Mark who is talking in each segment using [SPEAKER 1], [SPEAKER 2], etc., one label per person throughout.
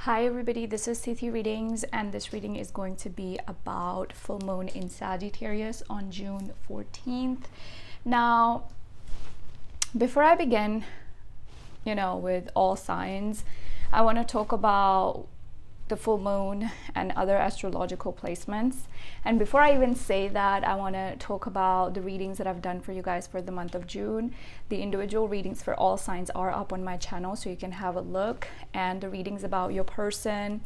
[SPEAKER 1] Hi everybody, this is Tithi Readings, and this reading is going to be about full moon in Sagittarius on June 14th. Now, before I begin, with all signs, I want to talk about the full moon and other astrological placements. And before I even say that, I want to talk about the readings that I've done for you guys for the month of June. The individual readings for all signs are up on my channel, so you can have a look, and the readings about your person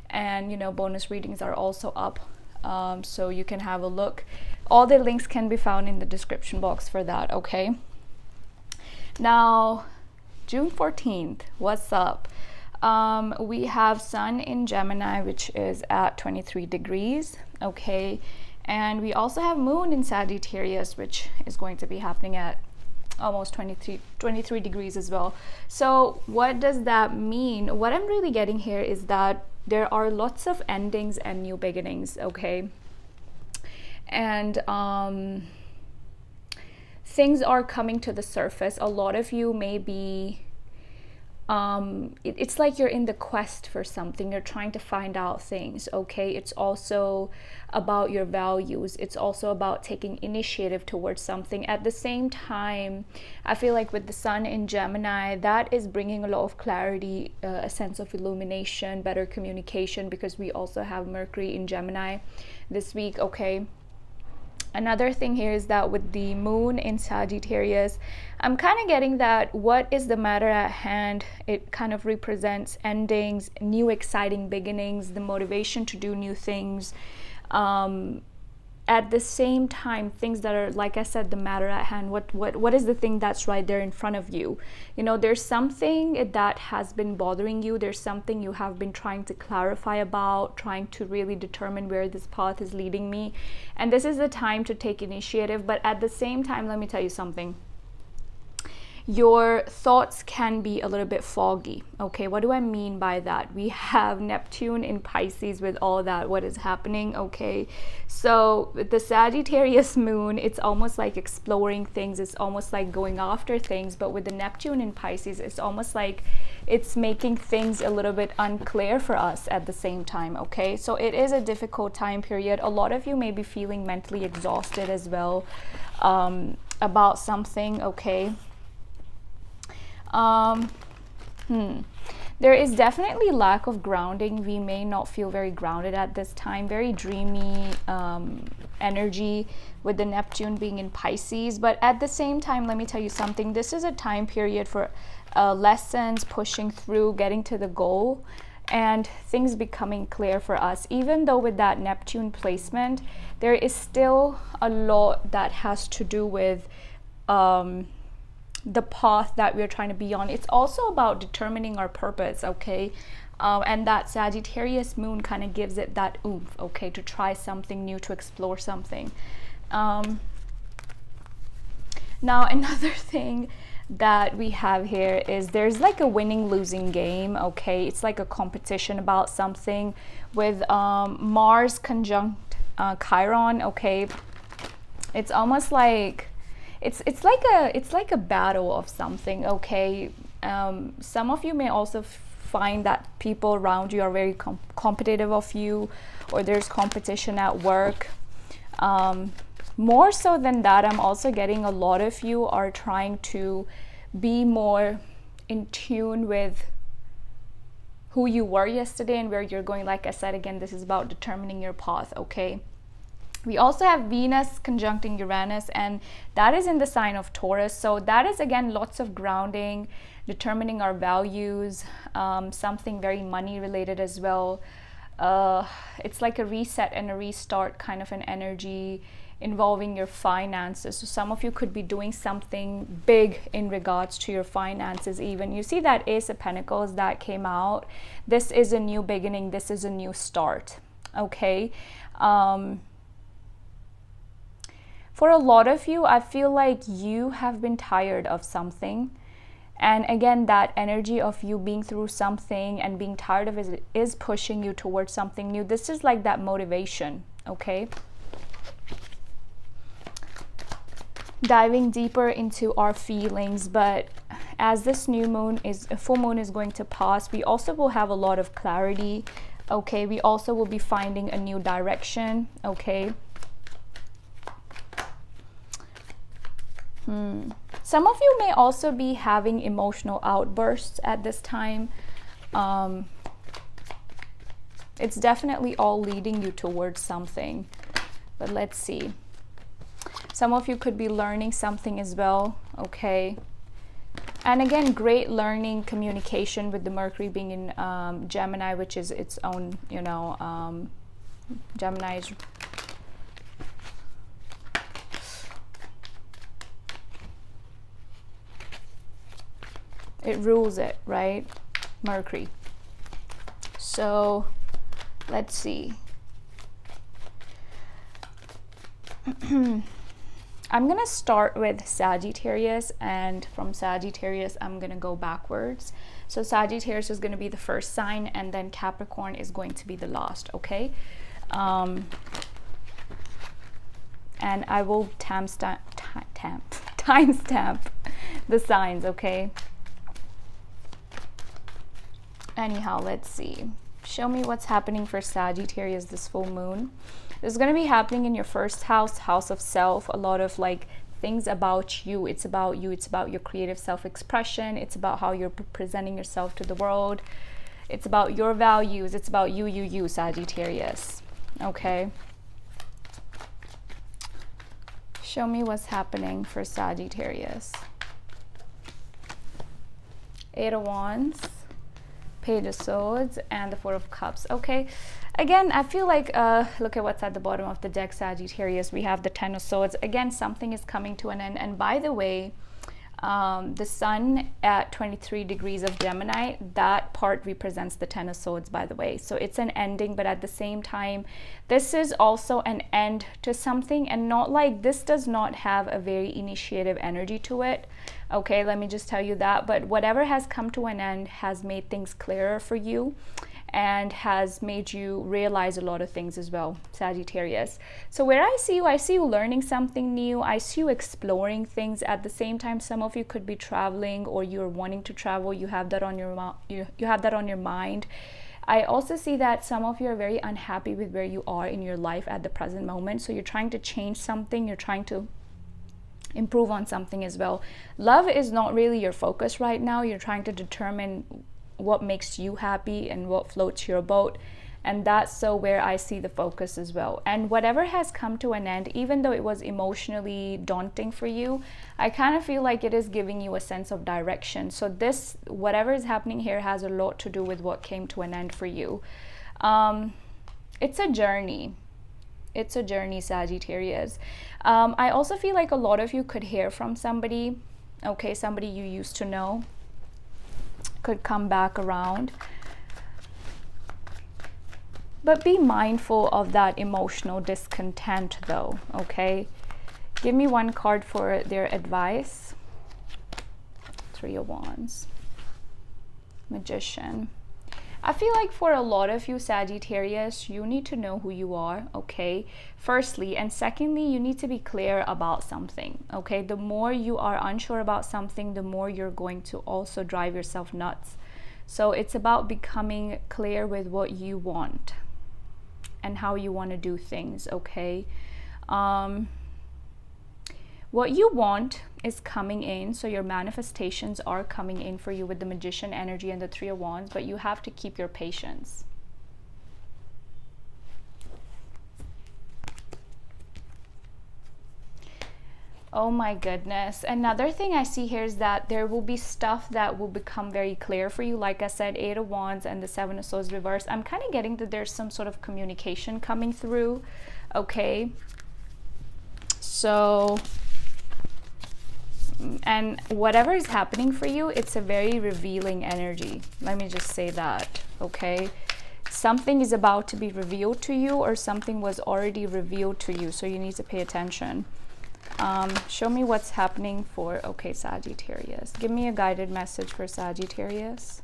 [SPEAKER 1] and bonus readings are also up, so you can have a look. All the links can be found in the description box for that. Okay, now June 14th, what's up? We have Sun in Gemini, which is at 23 degrees, okay? And we also have Moon in Sagittarius, which is going to be happening at almost 23 degrees as well. So what does that mean? What I'm really getting here is that there are lots of endings and new beginnings, okay? And things are coming to the surface. A lot of you may be it's like you're in the quest for something. You're trying to find out things, okay? It's also about your values. It's also about taking initiative towards something. At the same time, I feel like with the Sun in Gemini, that is bringing a lot of clarity, a sense of illumination, better communication, because we also have Mercury in Gemini this week, okay? Another thing here is that with the Moon in Sagittarius, I'm kind of getting that what is the matter at hand? It kind of represents endings, new exciting beginnings, the motivation to do new things. At the same time, things that are, like I said, the matter at hand. What is the thing that's right there in front of you? There's something that has been bothering you. There's something you have been trying to clarify about, trying to really determine where this path is leading me. And this is the time to take initiative. But at the same time, let me tell you something. Your thoughts can be a little bit foggy, okay? What do I mean by that? We have Neptune in Pisces with all that, what is happening, okay? So with the Sagittarius moon, it's almost like exploring things. It's almost like going after things. But with the Neptune in Pisces, it's almost like it's making things a little bit unclear for us at the same time, okay? So it is a difficult time period. A lot of you may be feeling mentally exhausted as well about something, okay? There is definitely lack of grounding. We may not feel very grounded at this time. Very dreamy energy with the Neptune being in Pisces. But at the same time, let me tell you something. This is a time period for lessons, pushing through, getting to the goal, and things becoming clear for us. Even though with that Neptune placement, there is still a lot that has to do with the path that we're trying to be on. It's also about determining our purpose, okay? And that Sagittarius moon kind of gives it that oomph, okay, to try something new, to explore something. Now, another thing that we have here is there's like a winning losing game, okay? It's like a competition about something with Mars conjunct Chiron, okay? It's almost like it's like a battle of something, okay? Some of you may also find that people around you are very competitive of you, or there's competition at work. More so than that, I'm also getting a lot of you are trying to be more in tune with who you were yesterday and where you're going. Like I said, again, this is about determining your path, okay? We also have Venus conjuncting Uranus, and that is in the sign of Taurus. So that is, again, lots of grounding, determining our values, something very money related as well. It's like a reset and a restart kind of an energy involving your finances. So some of you could be doing something big in regards to your finances even. You see that Ace of Pentacles that came out. This is a new beginning. This is a new start, okay? For a lot of you, I feel like you have been tired of something. And again, that energy of you being through something and being tired of it is pushing you towards something new. This is like that motivation, okay? Diving deeper into our feelings, but as this new moon is, full moon is going to pass, we also will have a lot of clarity. Okay, we also will be finding a new direction. Okay. Some of you may also be having emotional outbursts at this time. It's definitely all leading you towards something. But let's see. Some of you could be learning something as well. Okay. And again, great learning communication with the Mercury being in Gemini, which is its own, you know, Gemini is... it rules it, right? Mercury. So let's see. I'm gonna start with Sagittarius, and from Sagittarius I'm gonna go backwards. So Sagittarius is gonna be the first sign, and then Capricorn is going to be the last. Okay. And I will timestamp the signs. Okay. Anyhow, let's see. Show me what's happening for Sagittarius this full moon. It's going to be happening in your first house, house of self. A lot of like things about you. It's about you. It's about your creative self-expression. It's about how you're presenting yourself to the world. It's about your values. It's about you, Sagittarius. Okay. Show me what's happening for Sagittarius. 8 of Wands, Page of Swords, and the Four of Cups. Okay. Again, I feel like, look at what's at the bottom of the deck, Sagittarius. We have the Ten of Swords. Again, something is coming to an end. And by the way, the sun at 23 degrees of Gemini, that part represents the Ten of Swords, by the way. So it's an ending, but at the same time, this is also an end to something, and not like, this does not have a very initiative energy to it. Okay, let me just tell you that. But whatever has come to an end has made things clearer for you, and has made you realize a lot of things as well, Sagittarius. So where I see you learning something new. I see you exploring things. At the same time, some of you could be traveling, or you're wanting to travel. You have that on your you have that on your mind. I also see that some of you are very unhappy with where you are in your life at the present moment. So you're trying to change something. You're trying to improve on something as well. Love is not really your focus right now. You're trying to determine what makes you happy and what floats your boat, and that's so where I see the focus as well. And whatever has come to an end, even though it was emotionally daunting for you, I kind of feel like it is giving you a sense of direction. So this, whatever is happening here, has a lot to do with what came to an end for you. It's a journey. It's a journey, Sagittarius. I also feel like a lot of you could hear from somebody, okay, somebody you used to know could come back around. But be mindful of that emotional discontent though, okay? Give me one card for their advice. 3 of Wands. Magician. I feel like for a lot of you, Sagittarius, you need to know who you are, okay? Firstly, and secondly, you need to be clear about something, okay? The more you are unsure about something, the more you're going to also drive yourself nuts. So it's about becoming clear with what you want and how you want to do things, okay? What you want is coming in, so your manifestations are coming in for you with the Magician energy and the 3 of Wands, but you have to keep your patience. Oh my goodness. Another thing I see here is that there will be stuff that will become very clear for you. Like I said, 8 of Wands and the 7 of Swords reversed. I'm kind of getting that there's some sort of communication coming through, okay? So, and whatever is happening for you, it's a very revealing energy. Let me just say that, okay? Something is about to be revealed to you, or something was already revealed to you, so you need to pay attention. Show me what's happening for, okay, Sagittarius. Give me a guided message for Sagittarius.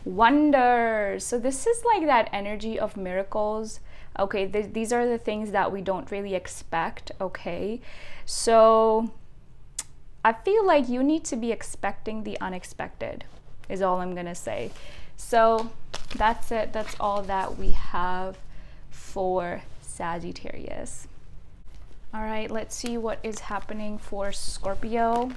[SPEAKER 1] Wonders. So this is like that energy of miracles. Okay, these are the things that we don't really expect, okay? So I feel like you need to be expecting the unexpected, is all I'm gonna say. So that's it. That's all that we have for Sagittarius. All right, let's see what is happening for Scorpio.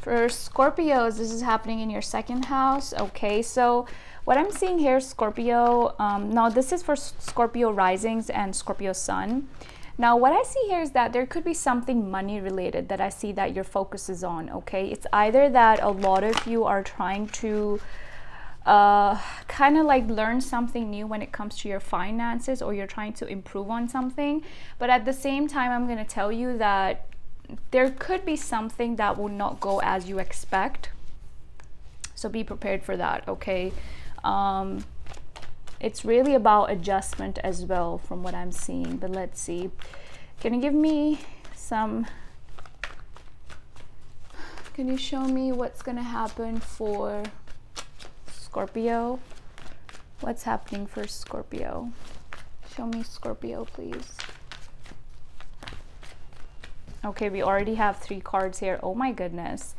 [SPEAKER 1] For Scorpios, this is happening in your second house. Okay, so what I'm seeing here, Scorpio, now this is for Scorpio risings and Scorpio sun. Now, what I see here is that there could be something money related that I see that your focus is on, okay? It's either that a lot of you are trying to kind of like learn something new when it comes to your finances, or you're trying to improve on something. But at the same time, I'm going to tell you that there could be something that will not go as you expect. So be prepared for that, okay? It's really about adjustment as well from what I'm seeing. But let's see. Can you give me some... Can you show me what's going to happen for Scorpio? What's happening for Scorpio? Show me Scorpio, please. Okay, we already have 3 cards here. Oh my goodness.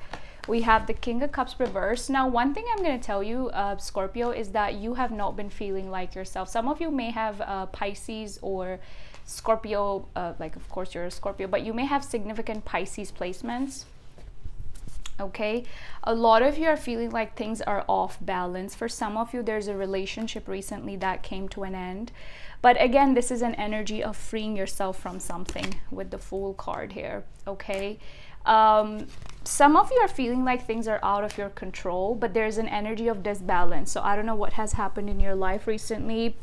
[SPEAKER 1] We have the King of Cups reversed. Now, one thing I'm going to tell you, Scorpio, is that you have not been feeling like yourself. Some of you may have Pisces or Scorpio, like of course you're a Scorpio, but you may have significant Pisces placements. Okay, a lot of you are feeling like things are off balance. For some of you, there's a relationship recently that came to an end. But again, this is an energy of freeing yourself from something with the Fool card here, okay? Some of you are feeling like things are out of your control, but there's an energy of disbalance. So I don't know what has happened in your life recently.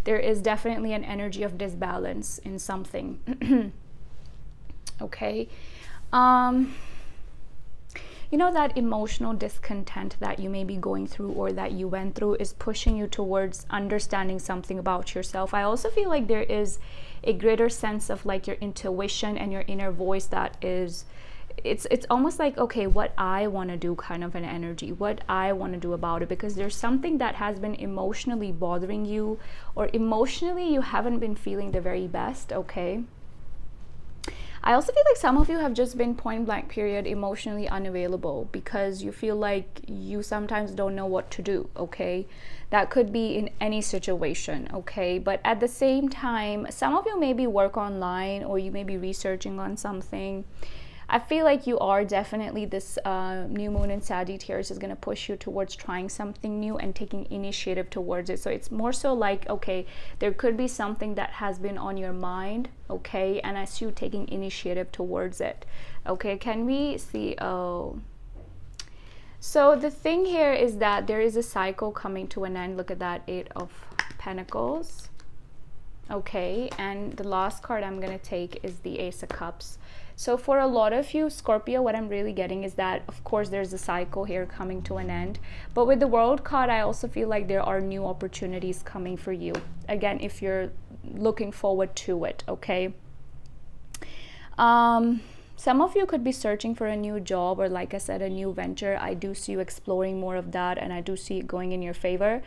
[SPEAKER 1] There is definitely an energy of disbalance in something. Okay. You know, that emotional discontent that you may be going through or that you went through is pushing you towards understanding something about yourself. I also feel like there is a greater sense of like your intuition and your inner voice that is, it's almost like, okay, what I want to do kind of an energy, what I want to do about it, because there's something that has been emotionally bothering you, or emotionally you haven't been feeling the very best, okay? I also feel like some of you have just been point blank period emotionally unavailable because you feel like you sometimes don't know what to do, okay? That could be in any situation, okay? But at the same time, some of you maybe work online or you may be researching on something. I feel like you are definitely, this new moon in Sagittarius is going to push you towards trying something new and taking initiative towards it. So it's more so like, okay, there could be something that has been on your mind, okay, and I see you taking initiative towards it. Okay, can we see? Oh, so the thing here is that there is a cycle coming to an end. Look at that, 8 of Pentacles. Okay, and the last card I'm going to take is the Ace of Cups. So for a lot of you, Scorpio, what I'm really getting is that, of course, there's a cycle here coming to an end. But with the World card, I also feel like there are new opportunities coming for you. Again, if you're looking forward to it, okay? Some of you could be searching for a new job or, like I said, a new venture. I do see you exploring more of that, and I do see it going in your favor.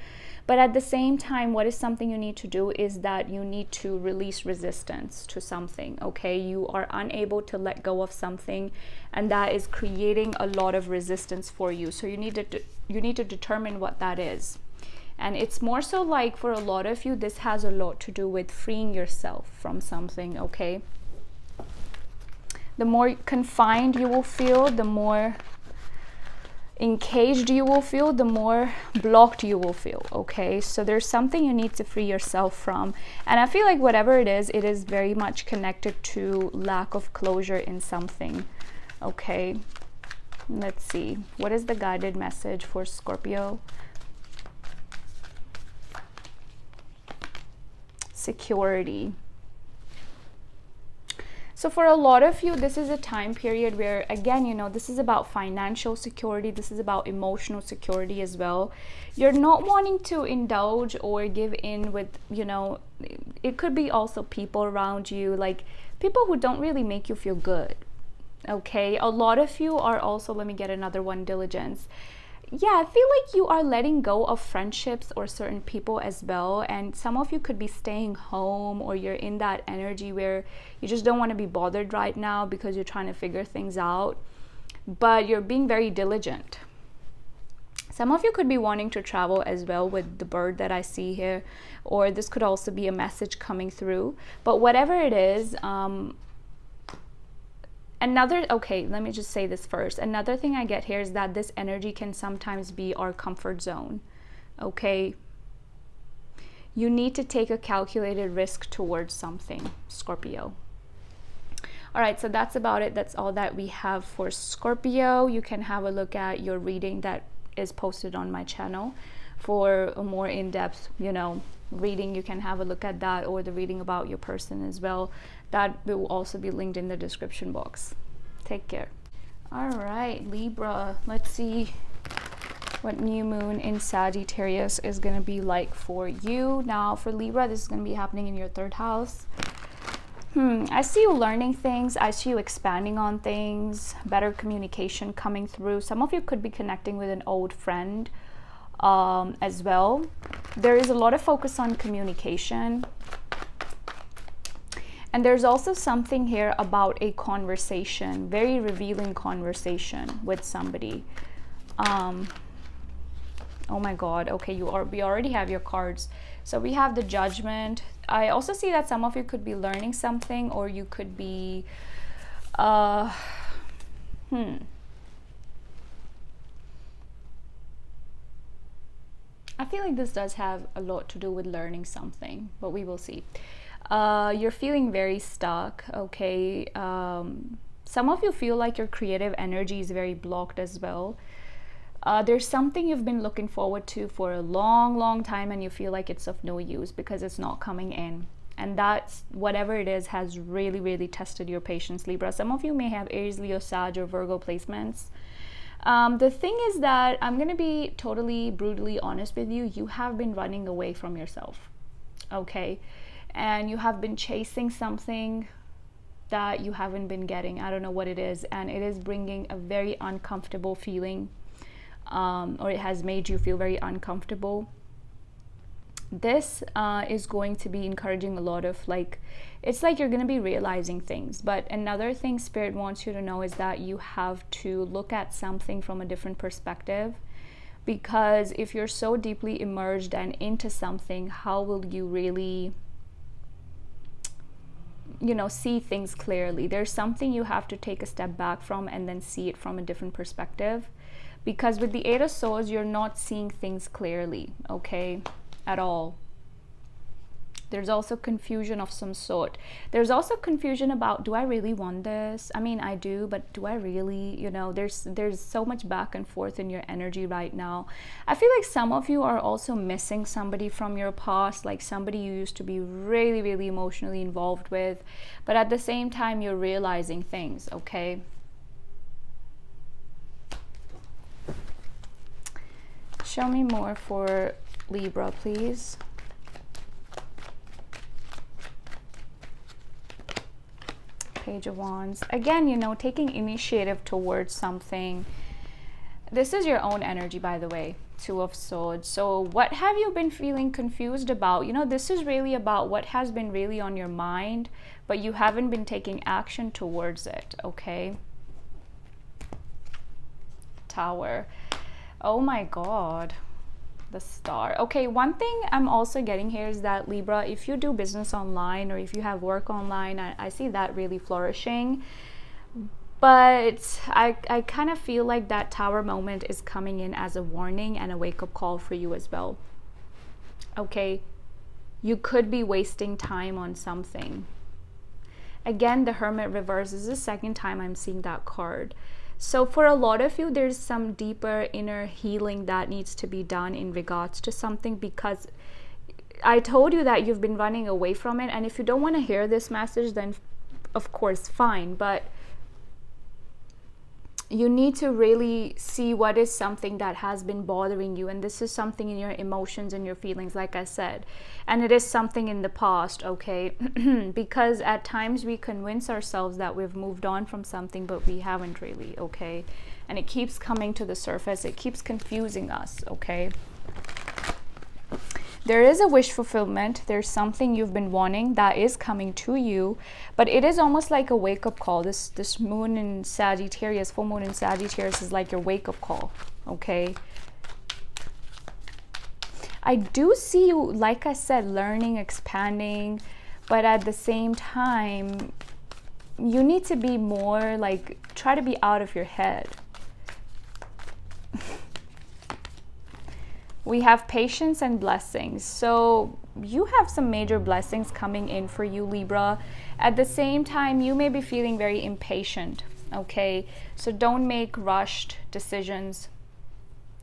[SPEAKER 1] But at the same time, what is something you need to do is that you need to release resistance to something, okay? You are unable to let go of something, and that is creating a lot of resistance for you. So you need to determine what that is. And it's more so like, for a lot of you, this has a lot to do with freeing yourself from something, okay? The more confined you will feel, the more encaged you will feel, the more blocked you will feel, okay? So there's something you need to free yourself from. And I feel like whatever it is very much connected to lack of closure in something, okay? Let's see. What is the guided message for Scorpio? Security. So for a lot of you, this is a time period where, again, you know, this is about financial security. This is about emotional security as well. You're not wanting to indulge or give in with, you know, it could be also people around you, like people who don't really make you feel good, okay? A lot of you are also, let me get another one, diligence. yeah, I feel like you are letting go of friendships or certain people as well. And some of you could be staying home, or you're in that energy where you just don't want to be bothered right now because you're trying to figure things out. But you're being very diligent. Some of you could be wanting to travel as well with the bird that I see here. Or this could also be a message coming through. But whatever it is, okay, let me just say this first. Another thing I get here is that this energy can sometimes be our comfort zone, okay? You need to take a calculated risk towards something, Scorpio. All right, so that's about it. That's all that we have for Scorpio. You can have a look at your reading that is posted on my channel for a more in-depth, reading. You can have a look at that, or the reading about your person as well. That will also be linked in the description box. Take care. All right, Libra. Let's see what new moon in Sagittarius is going to be like for you. Now, for Libra, this is going to be happening in your 3rd house. I see you learning things. I see you expanding on things. Better communication coming through. Some of you could be connecting with an old friend as well. There is a lot of focus on communication. And there's also something here about a conversation, very revealing conversation with somebody. Oh my God. Okay, we already have your cards. So we have the Judgment. I also see that some of you could be learning something, or you could be, I feel like this does have a lot to do with learning something, but we will see. You're feeling very stuck, okay? Some of you feel like your creative energy is very blocked as well. There's something you've been looking forward to for a long time, and you feel like it's of no use because it's not coming in. And that's, whatever it is, has really tested your patience, Libra. Some of you may have Aries, Leo, Sag, or Virgo placements. The thing is that I'm going to be totally brutally honest with you. You have been running away from yourself, okay? And you have been chasing something that you haven't been getting. I don't know what it is, and it is bringing a very uncomfortable feeling, or it has made you feel very uncomfortable. This is going to be encouraging a lot of, it's like you're going to be realizing things. But another thing Spirit wants you to know is that you have to look at something from a different perspective. Because if you're so deeply immersed and into something, how will you really, see things clearly? There's something you have to take a step back from and then see it from a different perspective. Because with the 8 of Swords, you're not seeing things clearly, okay, at all. There's also confusion of some sort. There's also confusion about, do I really want this? I mean, I do, but do I really? There's so much back and forth in your energy right now. I feel like some of you are also missing somebody from your past, like somebody you used to be really emotionally involved with. But at the same time, you're realizing things, okay? Show me more for Libra, please. Page of Wands. Again, taking initiative towards something. This is your own energy, by the way. 2 of Swords. So what have you been feeling confused about? This is really about what has been really on your mind, but you haven't been taking action towards it, okay? Tower. Oh my God, the Star. Okay, one thing I'm also getting here is that, Libra, if you do business online or if you have work online, I see that really flourishing. But I kind of feel like that Tower moment is coming in as a warning and a wake-up call for you as well. Okay, you could be wasting time on something. Again, the Hermit reverse is the second time I'm seeing that card. So for a lot of you, there's some deeper inner healing that needs to be done in regards to something, because I told you that you've been running away from it. And if you don't want to hear this message, then of course, fine. But you need to really see what is something that has been bothering you. And this is something in your emotions and your feelings, like I said. And it is something in the past, okay? Because at times we convince ourselves that we've moved on from something, but we haven't really, okay? and it keeps coming to the surface. It keeps confusing us, okay? There is a wish fulfillment. There's something you've been wanting that is coming to you, but it is almost like a wake-up call. This moon in Sagittarius, full moon in Sagittarius, is like your wake-up call, okay? I do see you, like I said, learning, expanding, but at the same time, you need to be more like, try to be out of your head. We have patience and blessings. So you have some major blessings coming in for you, Libra. At the same time, you may be feeling very impatient, okay? So don't make rushed decisions.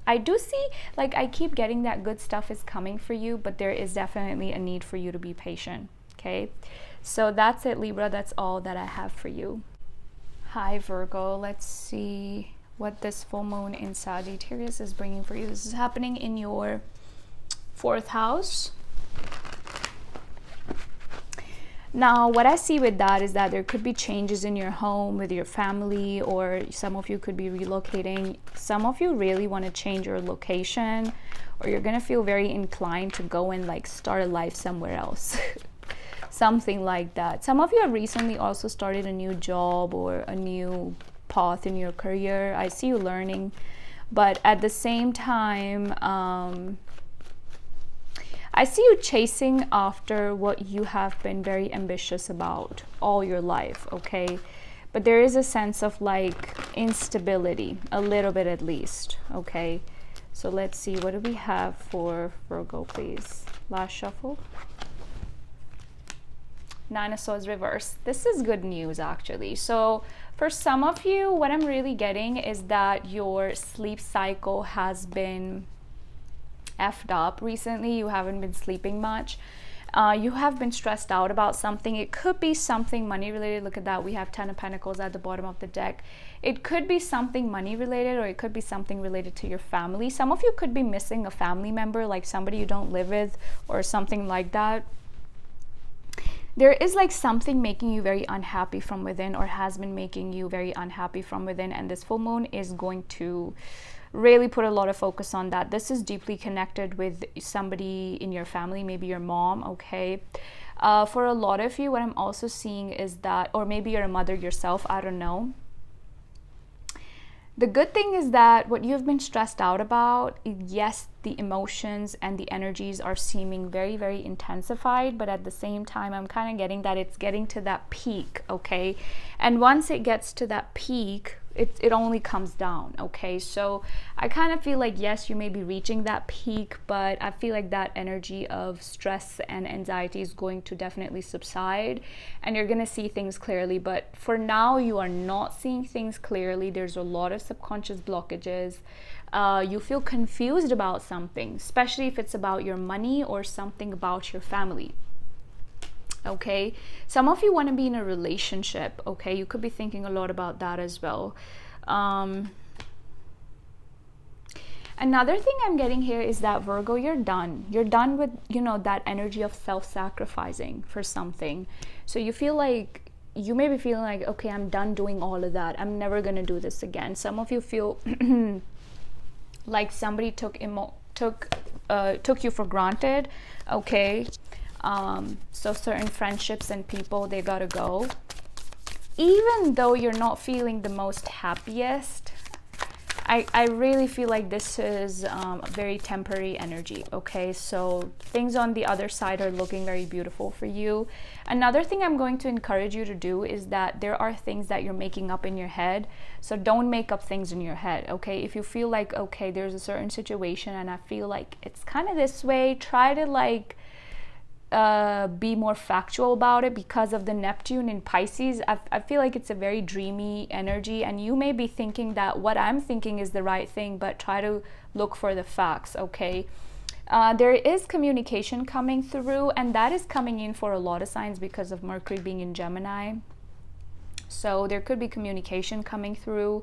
[SPEAKER 1] I do see, like, I keep getting that good stuff is coming for you, but there is definitely a need for you to be patient, okay? So that's it, Libra. That's all that I have for you. Hi, Virgo. Let's see what this full moon in Sagittarius is bringing for you. This is happening in your 4th house. Now, what I see with that is that there could be changes in your home with your family, or some of you could be relocating. Some of you really want to change your location, or you're going to feel very inclined to go and like start a life somewhere else. Something like that. Some of you have recently also started a new job or a new path in your career. I see you learning, but at the same time, I see you chasing after what you have been very ambitious about all your life, okay? But there is a sense of like instability, a little bit at least, okay? So let's see, what do we have for Virgo, please? Last shuffle. 9 of Swords reversed. This is good news, actually. So for some of you, what I'm really getting is that your sleep cycle has been effed up recently. You haven't been sleeping much. You have been stressed out about something. It could be something money related. Look at that. We have 10 of Pentacles at the bottom of the deck. It could be something money related, or it could be something related to your family. Some of you could be missing a family member, like somebody you don't live with or something like that. There is like something making you very unhappy from within, or has been making you very unhappy from within, and this full moon is going to really put a lot of focus on that. This is deeply connected with somebody in your family, maybe your mom, okay? For a lot of you, what I'm also seeing is that, or maybe you're a mother yourself, I don't know. The good thing is that what you've been stressed out about, yes, the emotions and the energies are seeming very, very intensified, but at the same time, I'm kind of getting that it's getting to that peak, okay? And once it gets to that peak, it only comes down, okay? So I kind of feel like, yes, you may be reaching that peak, but I feel like that energy of stress and anxiety is going to definitely subside, and you're going to see things clearly. But for now, you are not seeing things clearly. There's a lot of subconscious blockages. You feel confused about something, especially if it's about your money or something about your family. Okay, some of you want to be in a relationship, okay? You could be thinking a lot about that as well. Another thing I'm getting here is that, Virgo, you're done. You're done with, you know, that energy of self-sacrificing for something. So you feel like, you may be feeling like, okay, I'm done doing all of that. I'm never going to do this again. Some of you feel like somebody took you for granted, okay? So certain friendships and people, they gotta go. Even though you're not feeling the most happiest, I really feel like this is a very temporary energy, okay? So things on the other side are looking very beautiful for you. Another thing I'm going to encourage you to do is that there are things that you're making up in your head. So don't make up things in your head, okay? If you feel like, okay, there's a certain situation and I feel like it's kind of this way, try to like be more factual about it. Because of the Neptune in Pisces, I feel like it's a very dreamy energy, and you may be thinking that what I'm thinking is the right thing, but try to look for the facts, okay? There is communication coming through, and that is coming in for a lot of signs because of Mercury being in Gemini. So there could be communication coming through,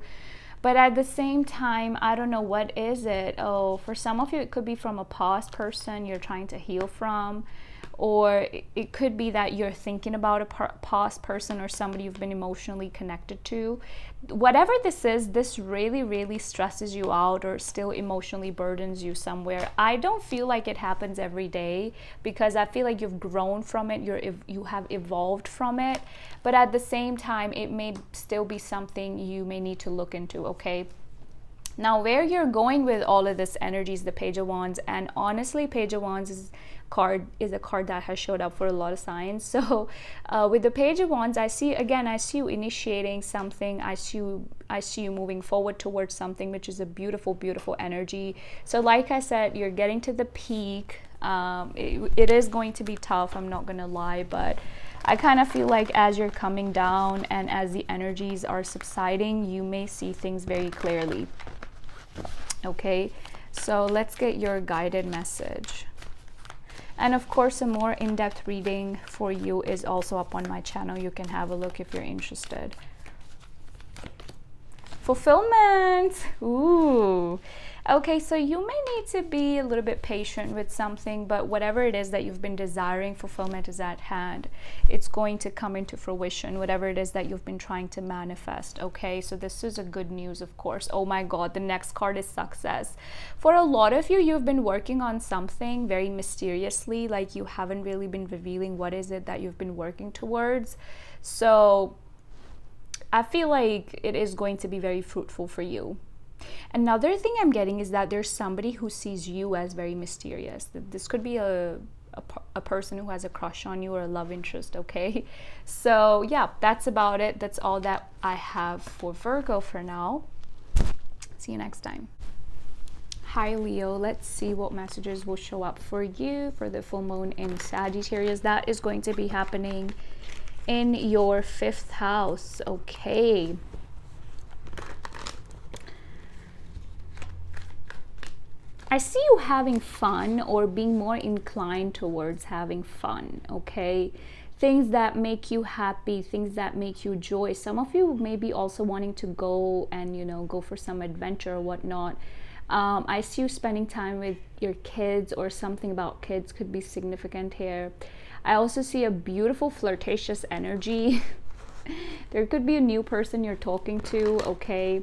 [SPEAKER 1] but at the same time, I don't know, what is it? Oh, for some of you, it could be from a past person you're trying to heal from, or it could be that you're thinking about a past person or somebody you've been emotionally connected to. Whatever this is, this really, really stresses you out or still emotionally burdens you somewhere. I don't feel like it happens every day, because I feel like you've grown from it, you have evolved from it, but at the same time, it may still be something you may need to look into, okay? Now, where you're going with all of this energy is the Page of Wands, and honestly, Page of Wands is a card that has showed up for a lot of signs. So with the Page of Wands, I see you initiating something. I see you moving forward towards something, which is a beautiful, beautiful energy. So like I said, you're getting to the peak. It is going to be tough, I'm not gonna lie, but I kind of feel like as you're coming down and as the energies are subsiding, you may see things very clearly. Okay, so let's get your guided message. And of course, a more in-depth reading for you is also up on my channel. You can have a look if you're interested. Fulfillment. Ooh. Okay, so you may need to be a little bit patient with something, but whatever it is that you've been desiring, fulfillment is at hand. It's going to come into fruition, whatever it is that you've been trying to manifest, okay? So this is a good news, of course. Oh my God, the next card is success. For a lot of you, you've been working on something very mysteriously, like you haven't really been revealing what is it that you've been working towards. So I feel like it is going to be very fruitful for you. Another thing I'm getting is that there's somebody who sees you as very mysterious. This could be a person who has a crush on you or a love interest, okay? So yeah, that's about it. That's all that I have for Virgo for now. See you next time. Hi Leo, let's see what messages will show up for you for the full moon in Sagittarius. That is going to be happening in your 5th house, okay? I see you having fun or being more inclined towards having fun, okay? Things that make you happy, things that make you joy. Some of you may be also wanting to go and, you know, go for some adventure or whatnot. I see you spending time with your kids, or something about kids could be significant here. I also see a beautiful flirtatious energy. There could be a new person you're talking to, okay?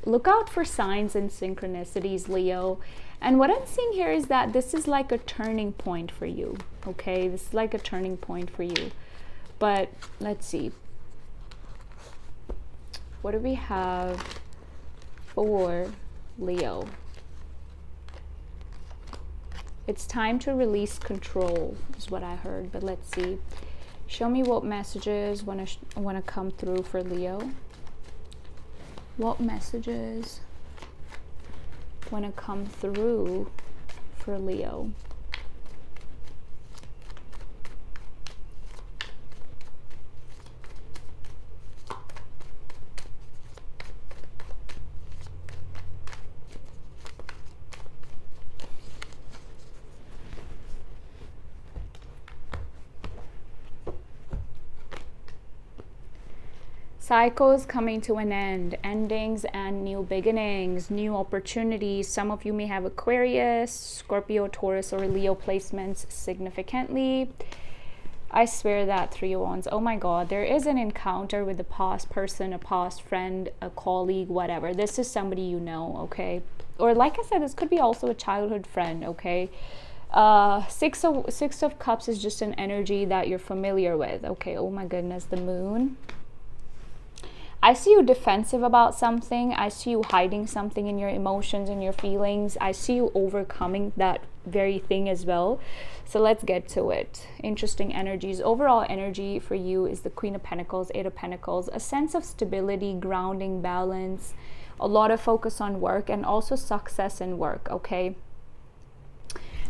[SPEAKER 1] Look out for signs and synchronicities, Leo. And what I'm seeing here is that this is like a turning point for you, okay? This is like a turning point for you. But let's see. What do we have for Leo? It's time to release control is what I heard, but let's see. Show me what messages want to come through for Leo. What messages want to come through for Leo? Cycles coming to an end, endings and new beginnings, new opportunities. Some of you may have Aquarius, Scorpio, Taurus, or Leo placements significantly. I swear that 3 of Wands. Oh my God, there is an encounter with a past person, a past friend, a colleague, whatever. This is somebody you know, okay? Or like I said, this could be also a childhood friend, okay? Six of Cups is just an energy that you're familiar with, okay? Oh my goodness, the Moon. I see you defensive about something. I see you hiding something in your emotions and your feelings. I see you overcoming that very thing as well. So let's get to it. Interesting energies. Overall energy for you is the Queen of Pentacles, 8 of Pentacles, a sense of stability, grounding, balance, a lot of focus on work, and also success in work, okay?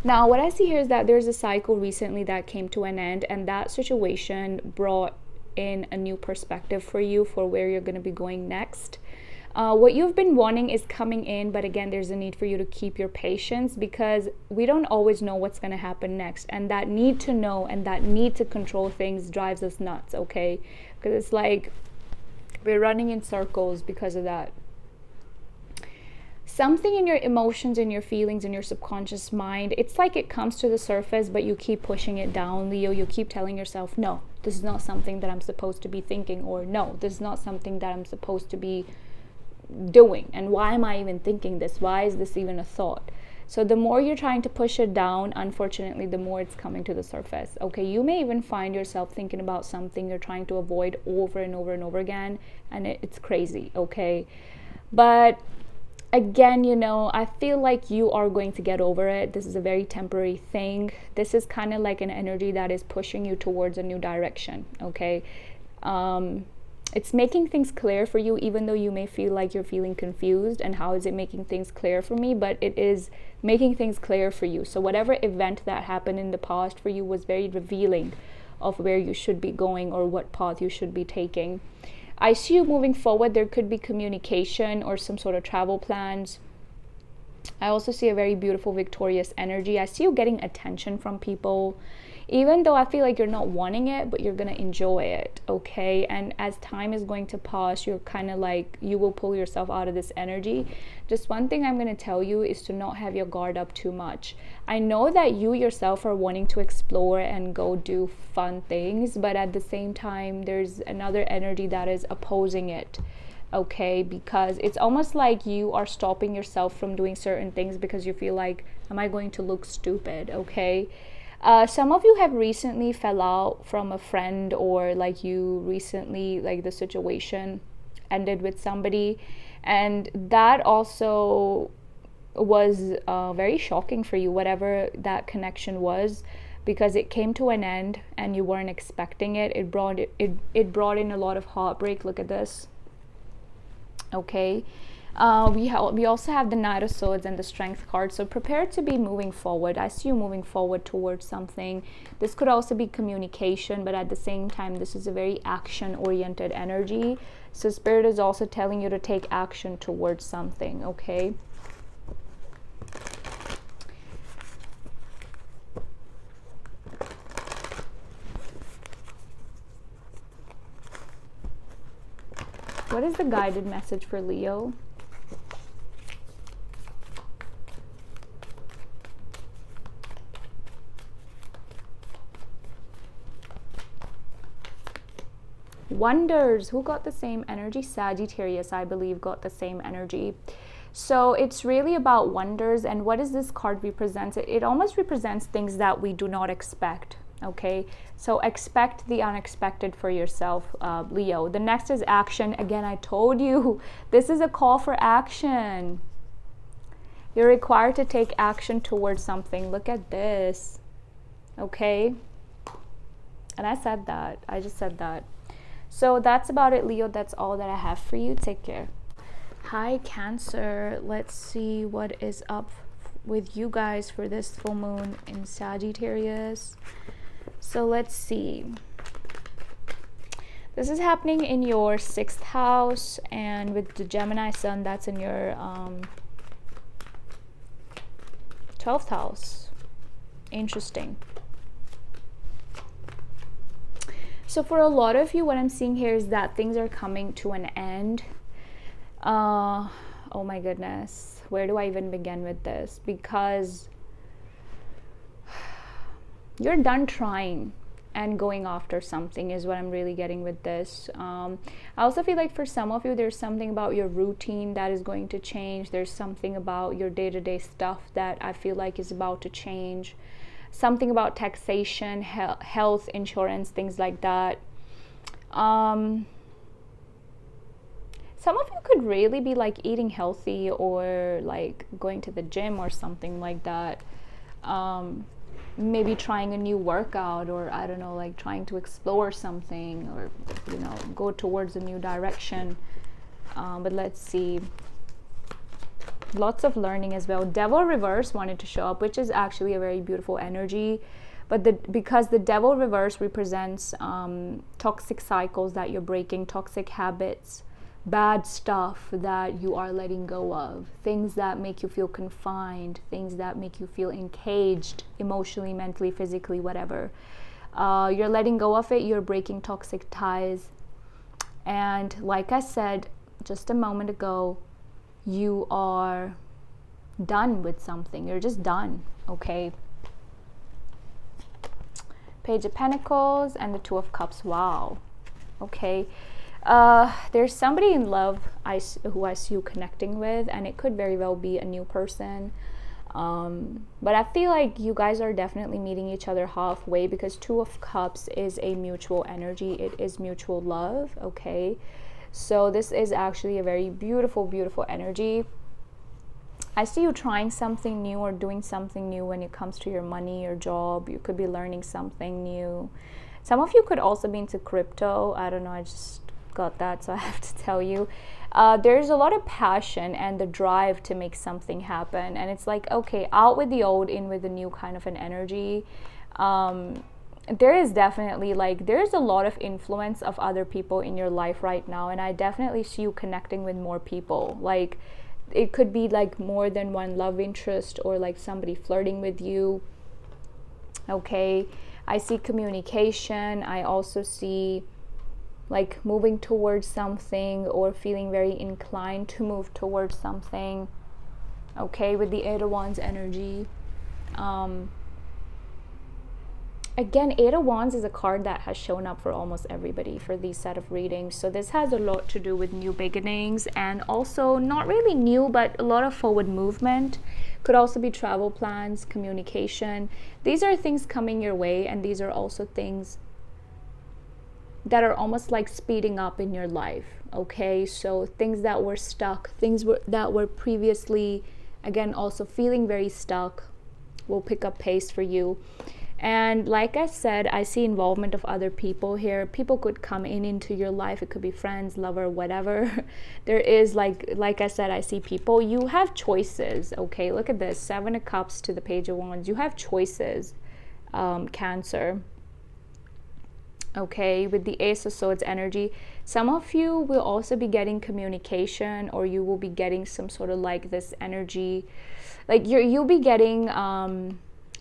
[SPEAKER 1] Now, what I see here is that there's a cycle recently that came to an end, and that situation brought in a new perspective for you for where you're going to be going next. What you've been wanting is coming in, but again, there's a need for you to keep your patience, because we don't always know what's going to happen next, and that need to know and that need to control things drives us nuts, okay? Because it's like we're running in circles because of that. something in your emotions and your feelings in your subconscious mind, it's like it comes to the surface, but you keep pushing it down, Leo. You keep telling yourself, no, this is not something that I'm supposed to be thinking, or no, this is not something that I'm supposed to be doing, and why am I even thinking this? Why is this even a thought? So the more you're trying to push it down, unfortunately, the more it's coming to the surface. Okay, you may even find yourself thinking about something you're trying to avoid over and over and over again, and it's crazy. Okay, but again, you know, I feel like you are going to get over it. This is a very temporary thing. This is kind of like an energy that is pushing you towards a new direction. Okay, it's making things clear for you, even though you may feel like you're feeling confused. And how is it making things clear for me? But it is making things clear for you. So whatever event that happened in the past for you was very revealing of where you should be going or what path you should be taking. I see you moving forward. There could be communication or some sort of travel plans. I also see a very beautiful, victorious energy. I see you getting attention from people, even though I feel like you're not wanting it, but you're going to enjoy it, okay? And as time is going to pass, you're kind of like, you will pull yourself out of this energy. Just one thing I'm going to tell you is to not have your guard up too much. I know that you yourself are wanting to explore and go do fun things, but at the same time, there's another energy that is opposing it, okay? Because it's almost like you are stopping yourself from doing certain things because you feel like, am I going to look stupid, okay? Some of you have recently fell out from a friend, or like you recently, like the situation ended with somebody, and that also was very shocking for you, whatever that connection was, because it came to an end and you weren't expecting it. It brought in a lot of heartbreak. Look at this, okay? We also have the Knight of Swords and the Strength card. So prepare to be moving forward. I see you moving forward towards something. This could also be communication, but at the same time, this is a very action-oriented energy. So Spirit is also telling you to take action towards something, okay? What is the guided message for Leo? Wonders. Who got the same energy? Sagittarius, I believe, got the same energy. So it's really about wonders. And what does this card represent? It almost represents things that we do not expect, okay? So expect the unexpected for yourself, Leo. The next is action. Again, I told you, this is a call for action. You're required to take action towards something. Look at this, okay? And I said that. I just said that. So that's about it, Leo. That's all that I have for you. Take care. Hi, Cancer. Let's see what is up with you guys for this full moon in Sagittarius. So let's see. This is happening in your 6th house, and with the Gemini sun, that's in your 12th house. Interesting. So for a lot of you, what I'm seeing here is that things are coming to an end. Oh my goodness. Where do I even begin with this? Because you're done trying and going after something is what I'm really getting with this. I also feel like for some of you, there's something about your routine that is going to change. There's something about your day-to-day stuff that I feel like is about to change. Something about taxation, health, insurance, things like that. Some of you could really be like eating healthy or like going to the gym or something like that. Maybe trying a new workout, or I don't know, like trying to explore something, or, you know, go towards a new direction. But let's see. Lots of learning as well. Devil reverse wanted to show up, which is actually a very beautiful energy, but because the devil reverse represents toxic cycles that you're breaking, toxic habits, bad stuff that you are letting go of, things that make you feel confined, things that make you feel encaged emotionally, mentally, physically, whatever. You're letting go of it. You're breaking toxic ties, and like I said just a moment ago, you are done with something. You're just done, okay? Page of Pentacles and the Two of Cups. Wow. Okay. There's somebody in love who I see you connecting with, and it could very well be a new person. But I feel like you guys are definitely meeting each other halfway, because Two of Cups is a mutual energy. It is mutual love, okay? So this is actually a very beautiful, beautiful energy. I see you trying something new or doing something new when it comes to your money, your job. You could be learning something new. Some of you could also be into crypto. I don't know, I just got that, so I have to tell you. There's a lot of passion and the drive to make something happen. And it's like, okay, out with the old, in with the new kind of an energy. There is definitely like, there's a lot of influence of other people in your life right now. And I definitely see you connecting with more people. Like, it could be like more than one love interest, or like somebody flirting with you. Okay, I see communication. I also see like moving towards something, or feeling very inclined to move towards something. Okay, with the Eight of Wands energy. Again, Eight of Wands is a card that has shown up for almost everybody for these set of readings. So this has a lot to do with new beginnings, and also not really new, but a lot of forward movement. Could also be travel plans, communication. These are things coming your way, and these are also things that are almost like speeding up in your life. Okay, so things that were stuck, that were previously, again, also feeling very stuck, will pick up pace for you. And like I said, I see involvement of other people here. People could come into your life. It could be friends, lover, whatever. There is, like I said, I see people. You have choices, okay? Look at this. Seven of Cups to the Page of Wands. You have choices, Cancer. Okay, with the Ace of Swords energy. Some of you will also be getting communication, or you will be getting some sort of like this energy. Like you'll be getting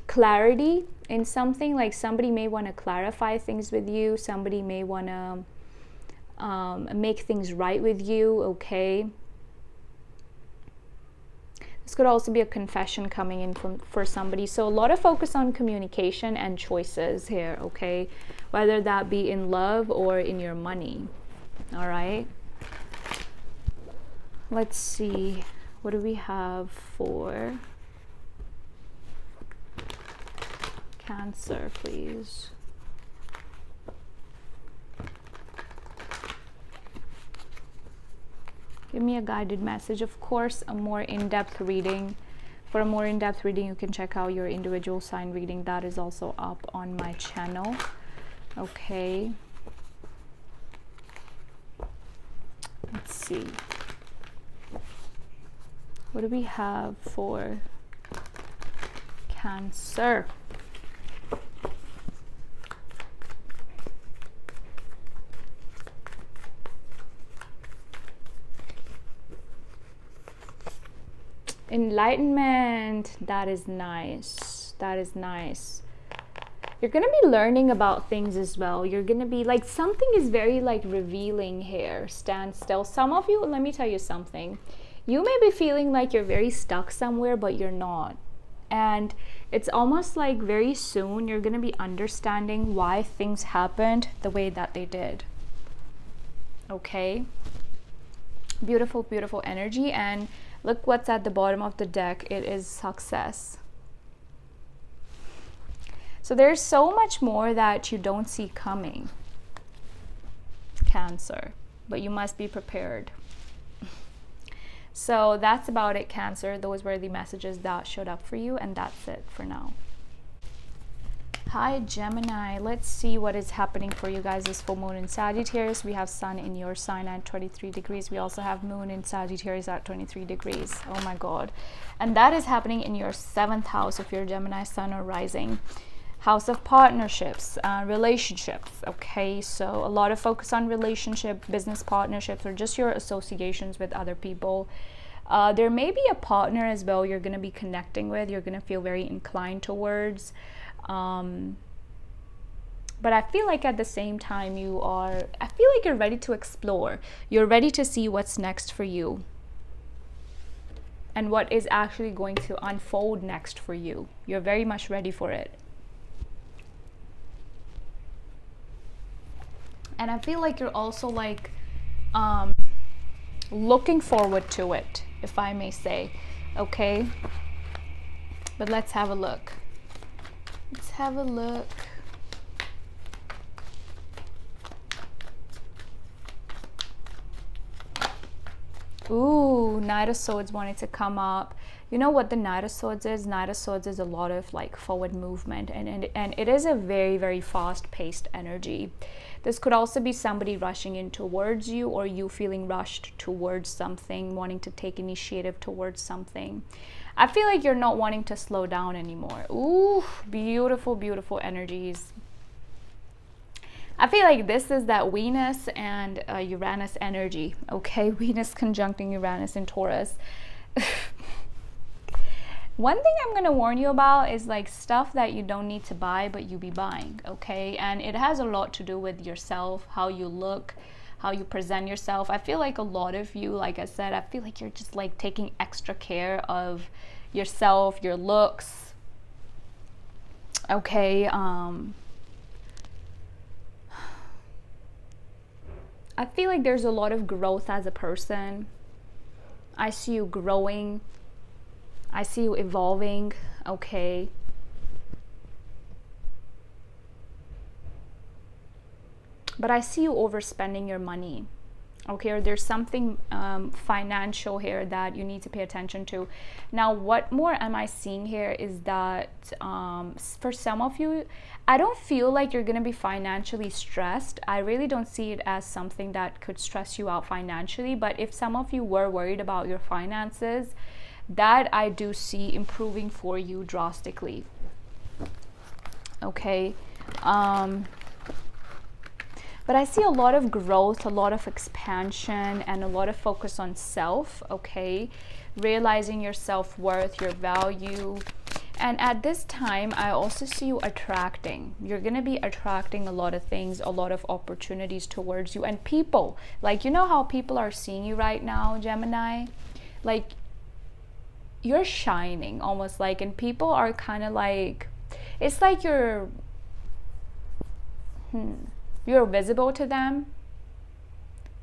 [SPEAKER 1] clarity in something. Like somebody may want to clarify things with you. Somebody may want to make things right with you, okay? This could also be a confession coming in for somebody. So a lot of focus on communication and choices here, okay? Whether that be in love or in your money, all right? Let's see. What do we have for Cancer, please? Give me a guided message. Of course, a more in-depth reading. For a more in-depth reading, you can check out your individual sign reading. That is also up on my channel. Okay. Let's see. What do we have for Cancer? Enlightenment. That is nice. That is nice. You're going to be learning about things as well. You're going to be like, something is very like revealing here. Stand still. Some of you, let me tell you something. You may be feeling like you're very stuck somewhere, but you're not. And it's almost like very soon you're going to be understanding why things happened the way that they did. Okay? Beautiful, beautiful energy. And look what's at the bottom of the deck. It is success. So there's so much more that you don't see coming, Cancer, but you must be prepared. So that's about it, Cancer. Those were the messages that showed up for you, and that's it for now. Hi, Gemini. Let's see what is happening for you guys this full moon in Sagittarius. We have Sun in your sign at 23 degrees. We also have Moon in Sagittarius at 23 degrees. Oh my God. And that is happening in your 7th house if you're Gemini, Sun or rising. House of partnerships, relationships. Okay, so a lot of focus on relationship, business partnerships, or just your associations with other people. There may be a partner as well you're going to be connecting with. You're going to feel very inclined towards. But I feel like at the same time I feel like you're ready to explore. You're ready to see what's next for you. and what is actually going to unfold next for you. You're very much ready for it. And I feel like you're also like looking forward to it, if I may say. Okay, but let's have a look. Let's have a look. Ooh, Knight of Swords wanted to come up. You know what the Knight of Swords is? Knight of Swords is a lot of like forward movement, and it is a very, very fast-paced energy. This could also be somebody rushing in towards you, or you feeling rushed towards something, wanting to take initiative towards something. I feel like you're not wanting to slow down anymore. Ooh, beautiful, beautiful energies. I feel like this is that Venus and Uranus energy, okay? Venus conjuncting Uranus in Taurus. One thing I'm going to warn you about is like stuff that you don't need to buy, but you be buying, okay? And it has a lot to do with yourself, how you look, how you present yourself. I feel like a lot of you, like I said, I feel like you're just like taking extra care of yourself, your looks, okay? I feel like there's a lot of growth as a person. I see you growing. I see you evolving, okay? But I see you overspending your money, okay? Or there's something financial here that you need to pay attention to. Now, what more am I seeing here is that for some of you, I don't feel like you're going to be financially stressed. I really don't see it as something that could stress you out financially. But if some of you were worried about your finances, that I do see improving for you drastically, okay? But I see a lot of growth, a lot of expansion, and a lot of focus on self, okay? Realizing your self-worth, your value. And at this time, I also see you attracting. You're going to be attracting a lot of things, a lot of opportunities towards you. And people, like, you know how people are seeing you right now, Gemini? Like, you're shining almost like, and people are kind of like, it's like you're visible to them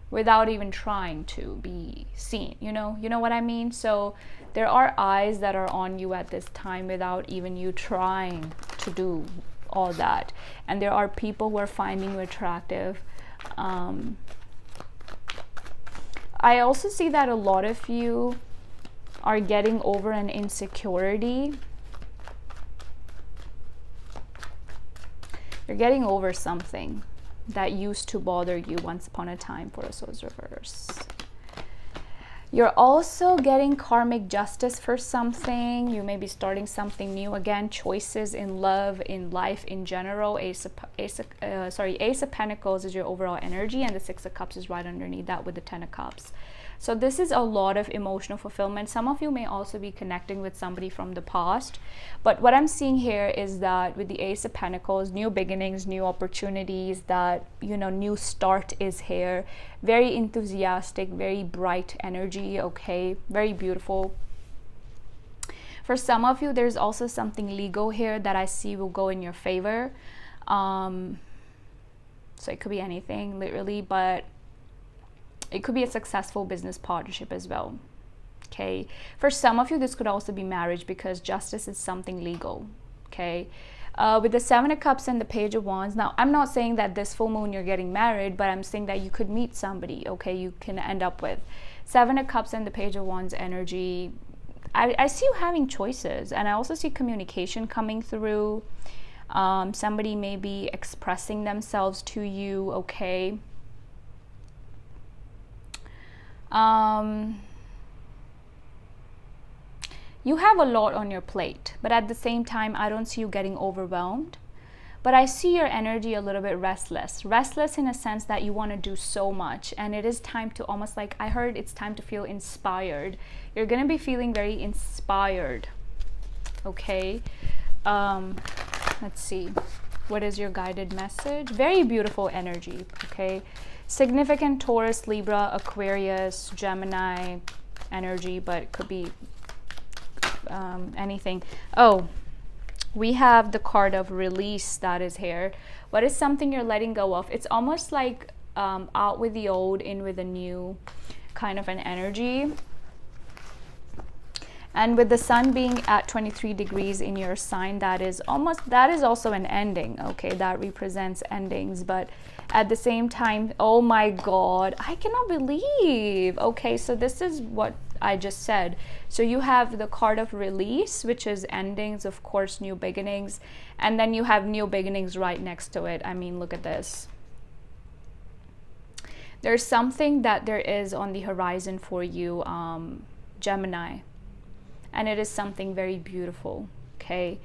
[SPEAKER 1] without even trying to be seen, you know what I mean? So there are eyes that are on you at this time without even you trying to do all that. And there are people who are finding you attractive. I also see that a lot of you are getting over an insecurity. You're getting over something that used to bother you once upon a time, for a Swords reverse. You're also getting karmic justice for something. You may be starting something new again. Choices in love, in life in general. Ace of Pentacles is your overall energy, and the Six of Cups is right underneath that with the Ten of Cups. So this is a lot of emotional fulfillment. Some of you may also be connecting with somebody from the past. But what I'm seeing here is that with the Ace of Pentacles, new beginnings, new opportunities, that, you know, new start is here. Very enthusiastic, very bright energy, okay? Very beautiful. For some of you, there's also something legal here that I see will go in your favor. So it could be anything, literally, but it could be a successful business partnership as well, okay? For some of you, this could also be marriage, because justice is something legal, okay? With the Seven of Cups and the Page of Wands, now I'm not saying that this full moon you're getting married, but I'm saying that you could meet somebody, okay, you can end up with. Seven of Cups and the Page of Wands energy, I see you having choices, and I also see communication coming through. Somebody may be expressing themselves to you, okay? You have a lot on your plate, but at the same time, I don't see you getting overwhelmed. But I see your energy a little bit restless. Restless in a sense that you want to do so much, and it is time to almost, like, I heard it's time to feel inspired. You're going to be feeling very inspired, okay? Let's see. What is your guided message? Very beautiful energy, okay? Significant Taurus, Libra, Aquarius, Gemini energy, but it could be anything. Oh, we have the card of release that is here. What is something you're letting go of? It's almost like out with the old, in with the new kind of an energy. And with the sun being at 23 degrees in your sign, that is also an ending, okay? That represents endings. But at the same time, oh my God, I cannot believe. Okay, so this is what I just said. So you have the card of release, which is endings, of course, new beginnings. And then you have new beginnings right next to it. I mean, look at this. There's something that there is on the horizon for you, Gemini. And it is something very beautiful, okay?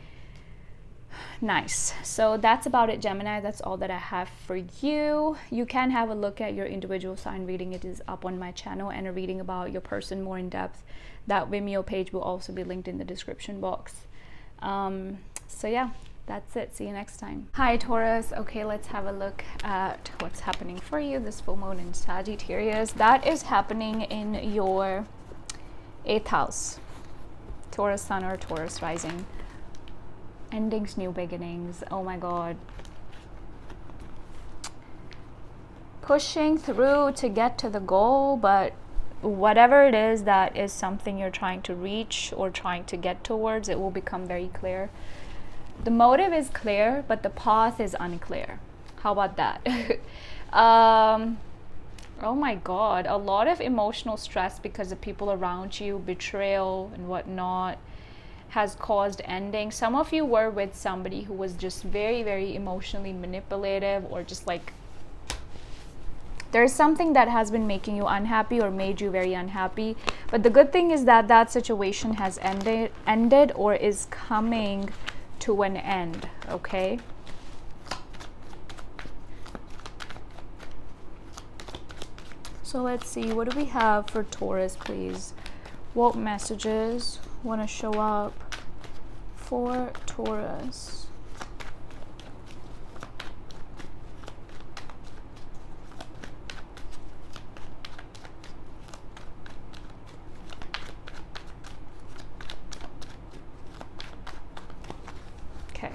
[SPEAKER 1] Nice. So that's about it, Gemini. That's all that I have for you. You can have a look at your individual sign reading. It is up on my channel, and a reading about your person more in depth. That Vimeo page will also be linked in the description box. So yeah, that's it. See you next time. Hi, Taurus. Okay, let's have a look at what's happening for you this full moon in Sagittarius. That is happening in your 8th house. Taurus sun or Taurus rising. Endings, new beginnings. Oh my God. Pushing through to get to the goal, but whatever it is that is something you're trying to reach or trying to get towards, it will become very clear. The motive is clear, but the path is unclear. How about that? Oh my God, a lot of emotional stress because of people around you, betrayal and whatnot has caused ending. Some of you were with somebody who was just very, very emotionally manipulative, or just like there's something that has been making you unhappy or made you very unhappy. But the good thing is that that situation has ended or is coming to an end, okay? So let's see, what do we have for Taurus, please? What messages want to show up for Taurus? Okay.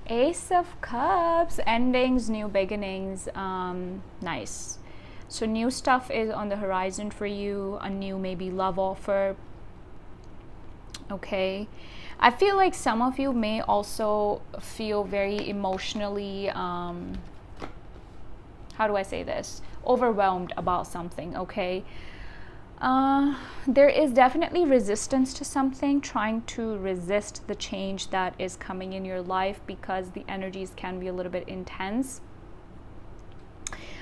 [SPEAKER 1] Ace of Cups, endings, new beginnings. Nice. So new stuff is on the horizon for you, a new maybe love offer. Okay. I feel like some of you may also feel very emotionally, how do I say this? Overwhelmed about something, okay? There is definitely resistance to something, trying to resist the change that is coming in your life because the energies can be a little bit intense.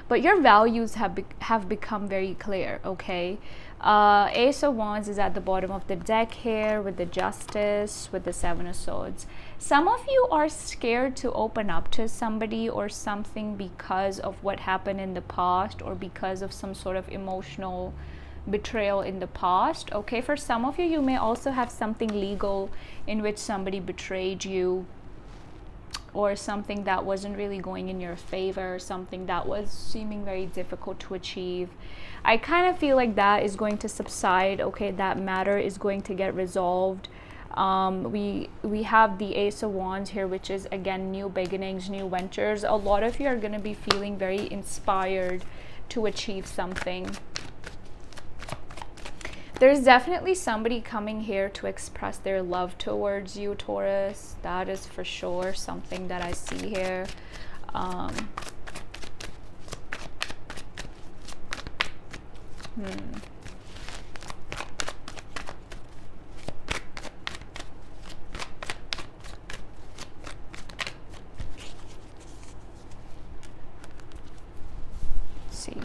[SPEAKER 1] But your values have become very clear, okay? Ace of Wands is at the bottom of the deck here with the Justice, with the Seven of Swords. Some of you are scared to open up to somebody or something because of what happened in the past, or because of some sort of emotional betrayal in the past, okay? For some of you, you may also have something legal in which somebody betrayed you, or something that wasn't really going in your favor, something that was seeming very difficult to achieve. I kind of feel like that is going to subside, okay? That matter is going to get resolved. We have the Ace of Wands here, which is again new beginnings, new ventures. A lot of you are going to be feeling very inspired to achieve something. There's definitely somebody coming here to express their love towards you, Taurus. That is for sure something that I see here. Let's see.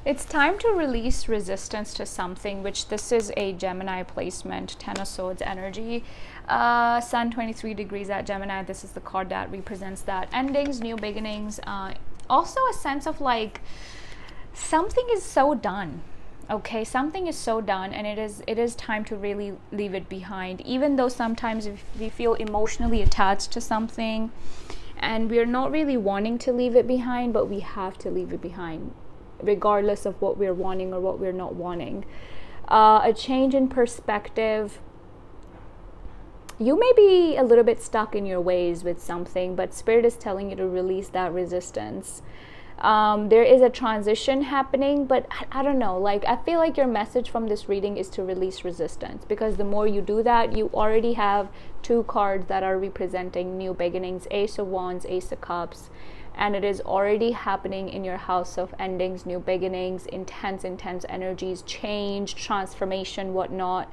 [SPEAKER 1] It's time to release resistance to something, which this is a Gemini placement, 10 of Swords energy. Sun 23 degrees at Gemini. This is the card that represents that. Endings, new beginnings. Also a sense of like something is so done. Okay, something is so done, and it is time to really leave it behind. Even though sometimes if we feel emotionally attached to something and we're not really wanting to leave it behind, but we have to leave it behind regardless of what we're wanting or what we're not wanting. A change in perspective. You may be a little bit stuck in your ways with something, but Spirit is telling you to release that resistance. There is a transition happening, but I don't know, like I feel like your message from this reading is to release resistance, because the more you do that, you already have 2 cards that are representing new beginnings, Ace of Wands, Ace of Cups, and it is already happening in your house of endings, new beginnings, intense energies, change, transformation, whatnot.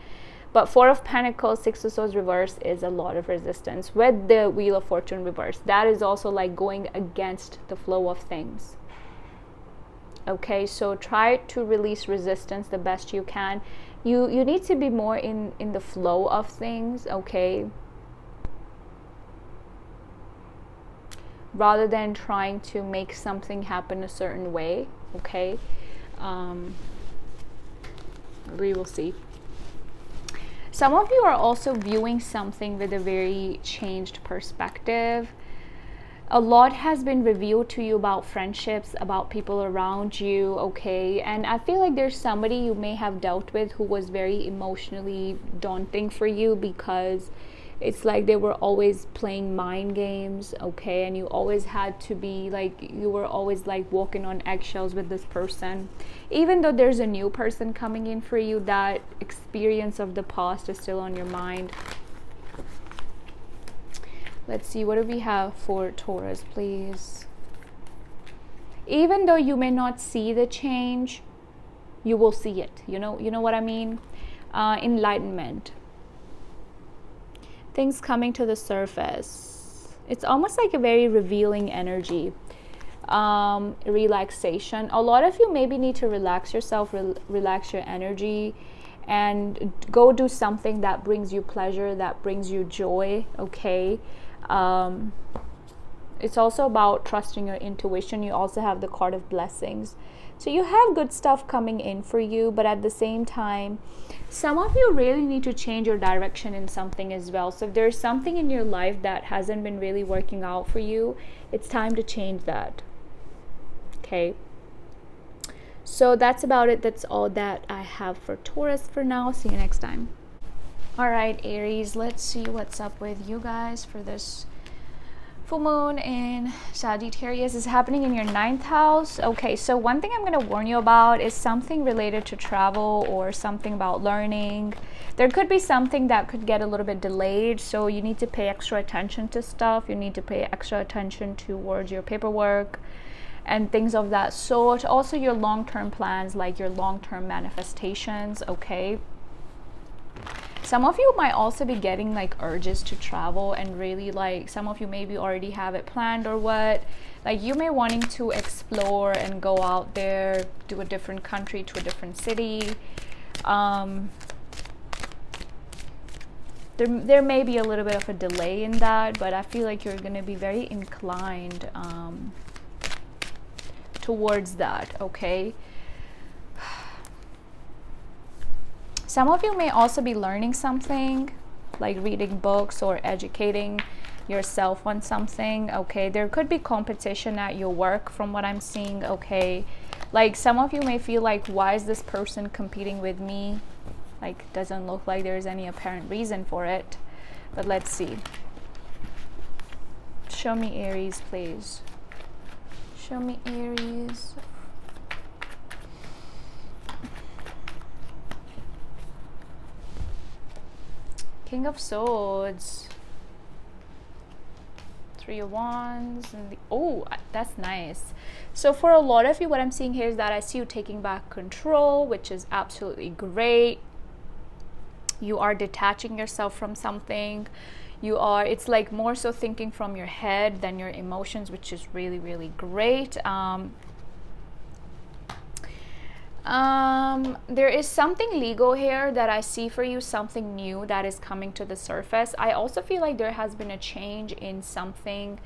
[SPEAKER 1] But 4 of Pentacles, 6 of Swords reverse is a lot of resistance with the Wheel of Fortune reverse. That is also like going against the flow of things. Okay, so try to release resistance the best you can. You need to be more in the flow of things, okay? Rather than trying to make something happen a certain way, okay? We will see. Some of you are also viewing something with a very changed perspective. A lot has been revealed to you about friendships, about people around you, okay? And I feel like there's somebody you may have dealt with who was very emotionally daunting for you, because it's like they were always playing mind games, okay? And you always had to be like, you were always like walking on eggshells with this person. Even though there's a new person coming in for you, that experience of the past is still on your mind. Let's see, what do we have for Taurus, please? Even though you may not see the change, you will see it. You know what I mean? Enlightenment. Things coming to the surface. It's almost like a very revealing energy. Relaxation. A lot of you maybe need to relax yourself, relax your energy, and go do something that brings you pleasure, that brings you joy, okay? It's also about trusting your intuition. You also have the card of blessings. So you have good stuff coming in for you, but at the same time, some of you really need to change your direction in something as well. So if there's something in your life that hasn't been really working out for you, it's time to change that. Okay. So that's about it. That's all that I have for Taurus for now. See you next time. All right, Aries, let's see what's up with you guys for this full moon in Sagittarius. Is happening in your 9th house. Okay, so one thing I'm going to warn you about is something related to travel or something about learning. There could be something that could get a little bit delayed, so you need to pay extra attention to stuff. You need to pay extra attention towards your paperwork and things of that sort. Also your long-term plans, like your long-term manifestations, okay? Some of you might also be getting like urges to travel, and really like some of you maybe already have it planned or what. Like you may wanting to explore and go out there to a different country, to a different city. There may be a little bit of a delay in that, but I feel like you're going to be very inclined towards that, okay? Some of you may also be learning something, like reading books or educating yourself on something, okay? There could be competition at your work from what I'm seeing, okay? Like some of you may feel like, why is this person competing with me? Like doesn't look like there's any apparent reason for it, but let's see. Show me Aries, please. Show me Aries. King of Swords, 3 of Wands, and the, oh, that's nice. So for a lot of you, what I'm seeing here is that I see you taking back control, which is absolutely great. You are detaching yourself from something. You are, it's like more so thinking from your head than your emotions, which is really, really great. There is something legal here that I see for you, something new that is coming to the surface. I also feel like there has been a change in something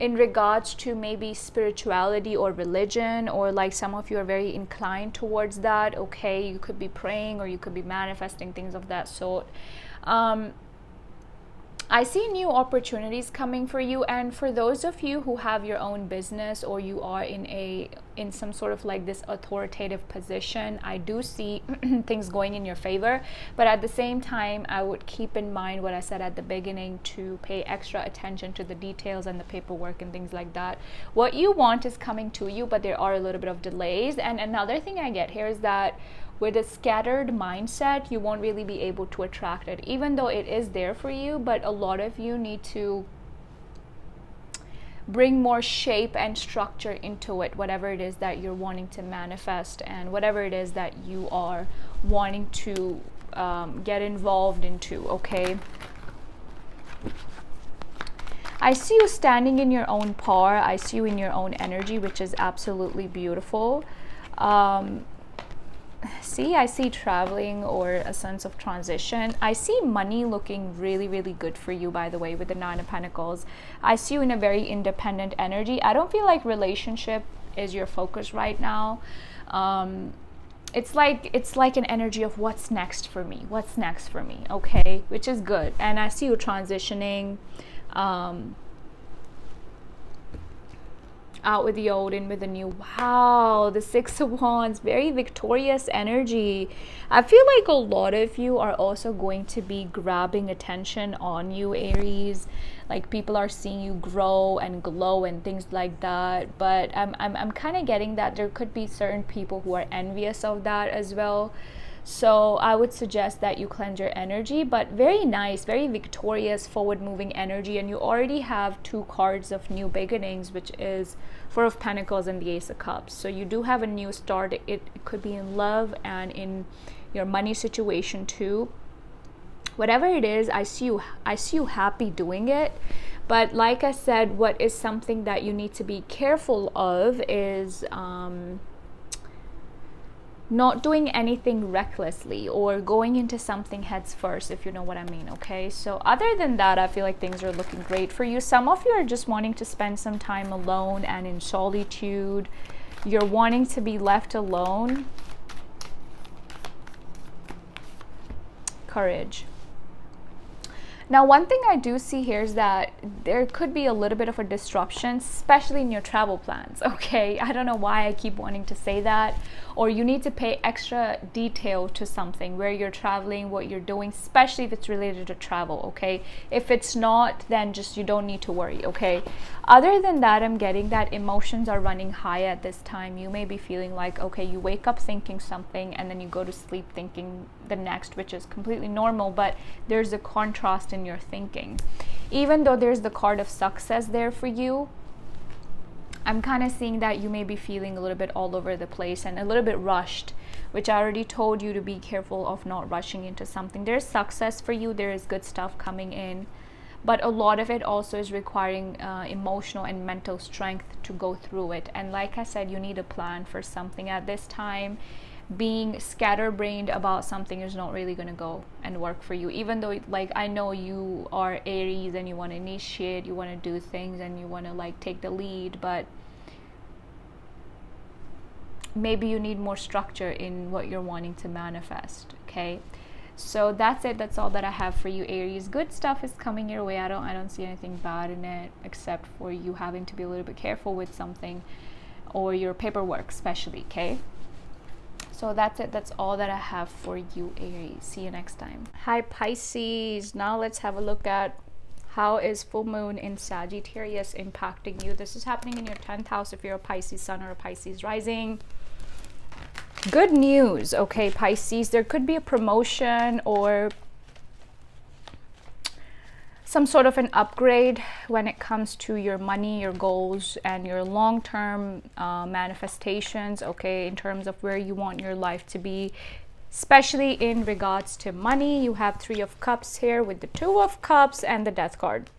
[SPEAKER 1] in regards to maybe spirituality or religion, or like some of you are very inclined towards that, okay? You could be praying or you could be manifesting, things of that sort. I see new opportunities coming for you, and for those of you who have your own business or you are in some sort of like this authoritative position, I do see things going in your favor. But at the same time, I would keep in mind what I said at the beginning, to pay extra attention to the details and the paperwork and things like that. What you want is coming to you, but there are a little bit of delays. And another thing I get here is that with a scattered mindset, you won't really be able to attract it, even though it is there for you. But a lot of you need to bring more shape and structure into it, whatever it is that you're wanting to manifest and whatever it is that you are wanting to get involved into, okay? I see you standing in your own power. I see you in your own energy, which is absolutely beautiful. I see traveling or a sense of transition. I see money looking really, really good for you, by the way, with the Nine of Pentacles. I see you in a very independent energy. I don't feel like relationship is your focus right now. It's like an energy of what's next for me, okay, which is good. And I see you transitioning out with the old, in with the new. Wow, the Six of Wands, very victorious energy. I feel like a lot of you are also going to be grabbing attention on you, Aries. Like people are seeing you grow and glow and things like that. But I'm kind of getting that there could be certain people who are envious of that as well. So I would suggest that you cleanse your energy. But very nice, very victorious, forward-moving energy. And you already have two cards of new beginnings, which is Four of Pentacles and the Ace of Cups. So you do have a new start. It could be in love and in your money situation too. Whatever it is, I see you happy doing it. But like I said, what is something that you need to be careful of is not doing anything recklessly or going into something heads first, if you know what I mean, okay? So other than that, I feel like things are looking great for you. Some of you are just wanting to spend some time alone and in solitude. You're wanting to be left alone. Courage. Now, one thing I do see here is that there could be a little bit of a disruption, especially in your travel plans, okay? I don't know why I keep wanting to say that. Or you need to pay extra detail to something, where you're traveling, what you're doing, especially if it's related to travel, okay? If it's not, then just you don't need to worry, okay? Other than that, I'm getting that emotions are running high at this time. You may be feeling like, okay, you wake up thinking something and then you go to sleep thinking the next, which is completely normal, but there's a contrast in your thinking. Even though there's the card of success there for you, I'm kind of seeing that you may be feeling a little bit all over the place and a little bit rushed, which I already told you to be careful of not rushing into something. There's success for you. There is good stuff coming in, but a lot of it also is requiring emotional and mental strength to go through it. And like I said, you need a plan for something at this time. Being scatterbrained about something is not really going to go and work for you, even though, like, I know you are Aries and you want to initiate, you want to do things and you want to like take the lead, but maybe you need more structure in what you're wanting to manifest, okay? So that's it. That's all that I have for you, Aries. Good stuff is coming your way. I don't see anything bad in it, except for you having to be a little bit careful with something, or your paperwork especially, okay? So that's it. That's all that I have for you, Aries. See you next time. Hi, Pisces. Now let's have a look at how is full moon in Sagittarius impacting you. This is happening in your 10th house if you're a Pisces sun or a Pisces rising. Good news, okay, Pisces. There could be a promotion or some sort of an upgrade when it comes to your money, your goals, and your long-term manifestations, okay, in terms of where you want your life to be, especially in regards to money. You have Three of Cups here with the Two of Cups and the Death card.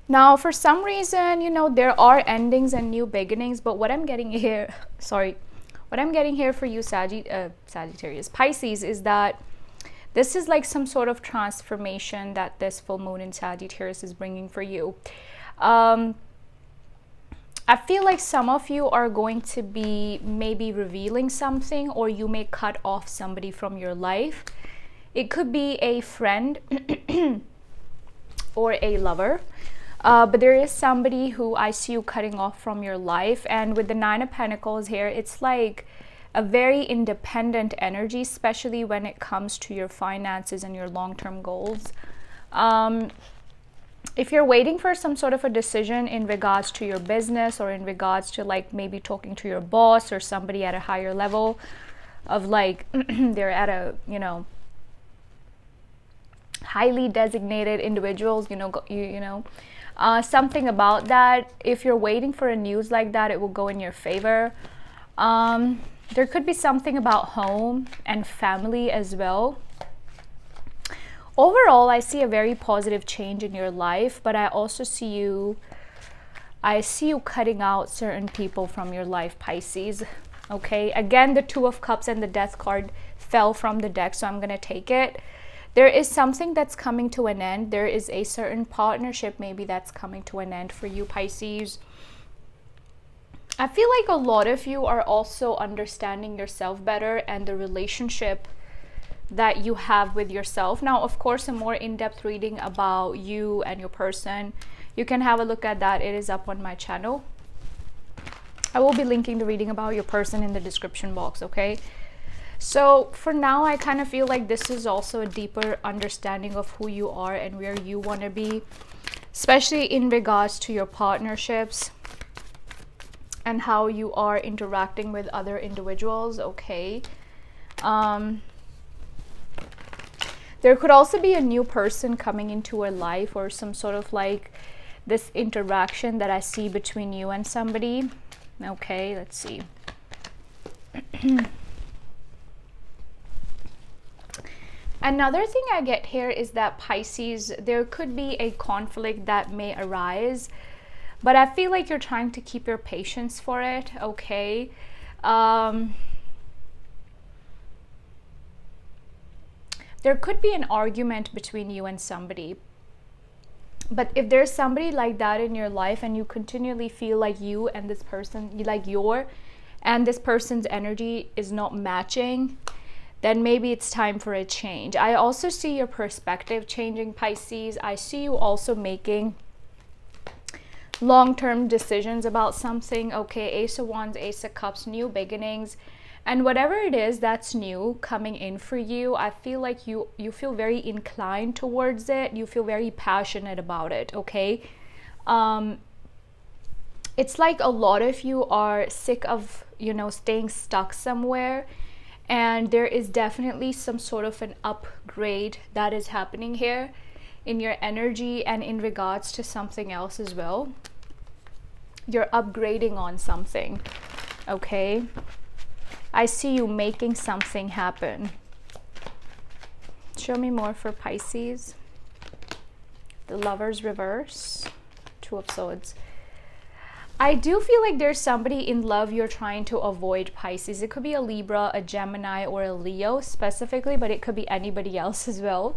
[SPEAKER 1] Now, for some reason, you know, there are endings and new beginnings, but what I'm getting here, what I'm getting here for you, Sagittarius, Pisces, is that this is like some sort of transformation that this full moon in Sagittarius is bringing for you. I feel like some of you are going to be maybe revealing something, or you may cut off somebody from your life. It could be a friend or a lover. But there is somebody who I see you cutting off from your life. And with the Nine of Pentacles here, it's like a very independent energy, especially when it comes to your finances and your long-term goals. If you're waiting for some sort of a decision in regards to your business, or in regards to like maybe talking to your boss or somebody at a higher level of like they're at a, you know, highly designated individuals, something about that. If you're waiting for a news like that, it will go in your favor. There could be something about home and family as well. Overall, I see a very positive change in your life, but I also see you cutting out certain people from your life, Pisces. Okay, again, the Two of Cups and the Death card fell from the deck, so I'm going to take it. There is something that's coming to an end. There is a certain partnership maybe that's coming to an end for you, Pisces. I feel like a lot of you are also understanding yourself better and the relationship that you have with yourself. Now, of course, a more in-depth reading about you and your person, you can have a look at that. It is up on my channel. I will be linking the reading about your person in the description box, okay? So for now, I kind of feel like this is also a deeper understanding of who you are and where you want to be, especially in regards to your partnerships and how you are interacting with other individuals, okay? There could also be a new person coming into your life, or some sort of like this interaction that I see between you and somebody. Okay, let's see. Another thing I get here is that Pisces, there could be a conflict that may arise, but I feel like you're trying to keep your patience for it, okay? There could be an argument between you and somebody, but if there's somebody like that in your life and you continually feel like you and this person, this person's energy is not matching, then maybe it's time for a change. I also see your perspective changing, Pisces. I see you also making long-term decisions about something, okay? Ace of Wands, Ace of Cups, new beginnings. And whatever it is that's new coming in for you, I feel like you feel very inclined towards it. You feel very passionate about it, okay? It's like a lot of you are sick of, staying stuck somewhere. And there is definitely some sort of an upgrade that is happening here in your energy and in regards to something else as well. You're upgrading on something, okay? I see you making something happen. Show me more for Pisces. The Lovers reverse. Two of Swords. I do feel like there's somebody in love you're trying to avoid, Pisces. It could be a Libra, a Gemini, or a Leo specifically, but it could be anybody else as well.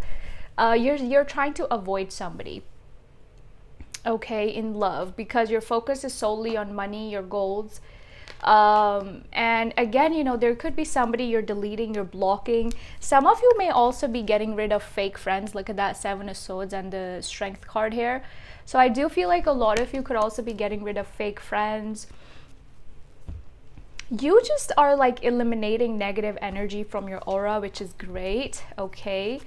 [SPEAKER 1] You're trying to avoid somebody, okay, in love, because your focus is solely on money, your goals. And again, there could be somebody you're deleting, you're blocking. Some of you may also be getting rid of fake friends. Look at that Seven of Swords and the Strength card here. So I do feel like a lot of you could also be getting rid of fake friends. You just are like eliminating negative energy from your aura, which is great, okay?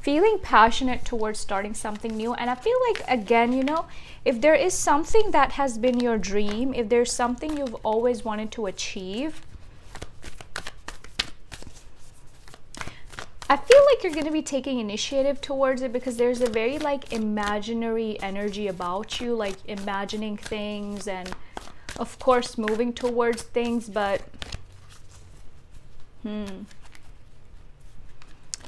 [SPEAKER 1] Feeling passionate towards starting something new. And I feel like, again, if there is something that has been your dream, if there's something you've always wanted to achieve, I feel like you're going to be taking initiative towards it, because there's a very like imaginary energy about you, like imagining things and of course moving towards things, but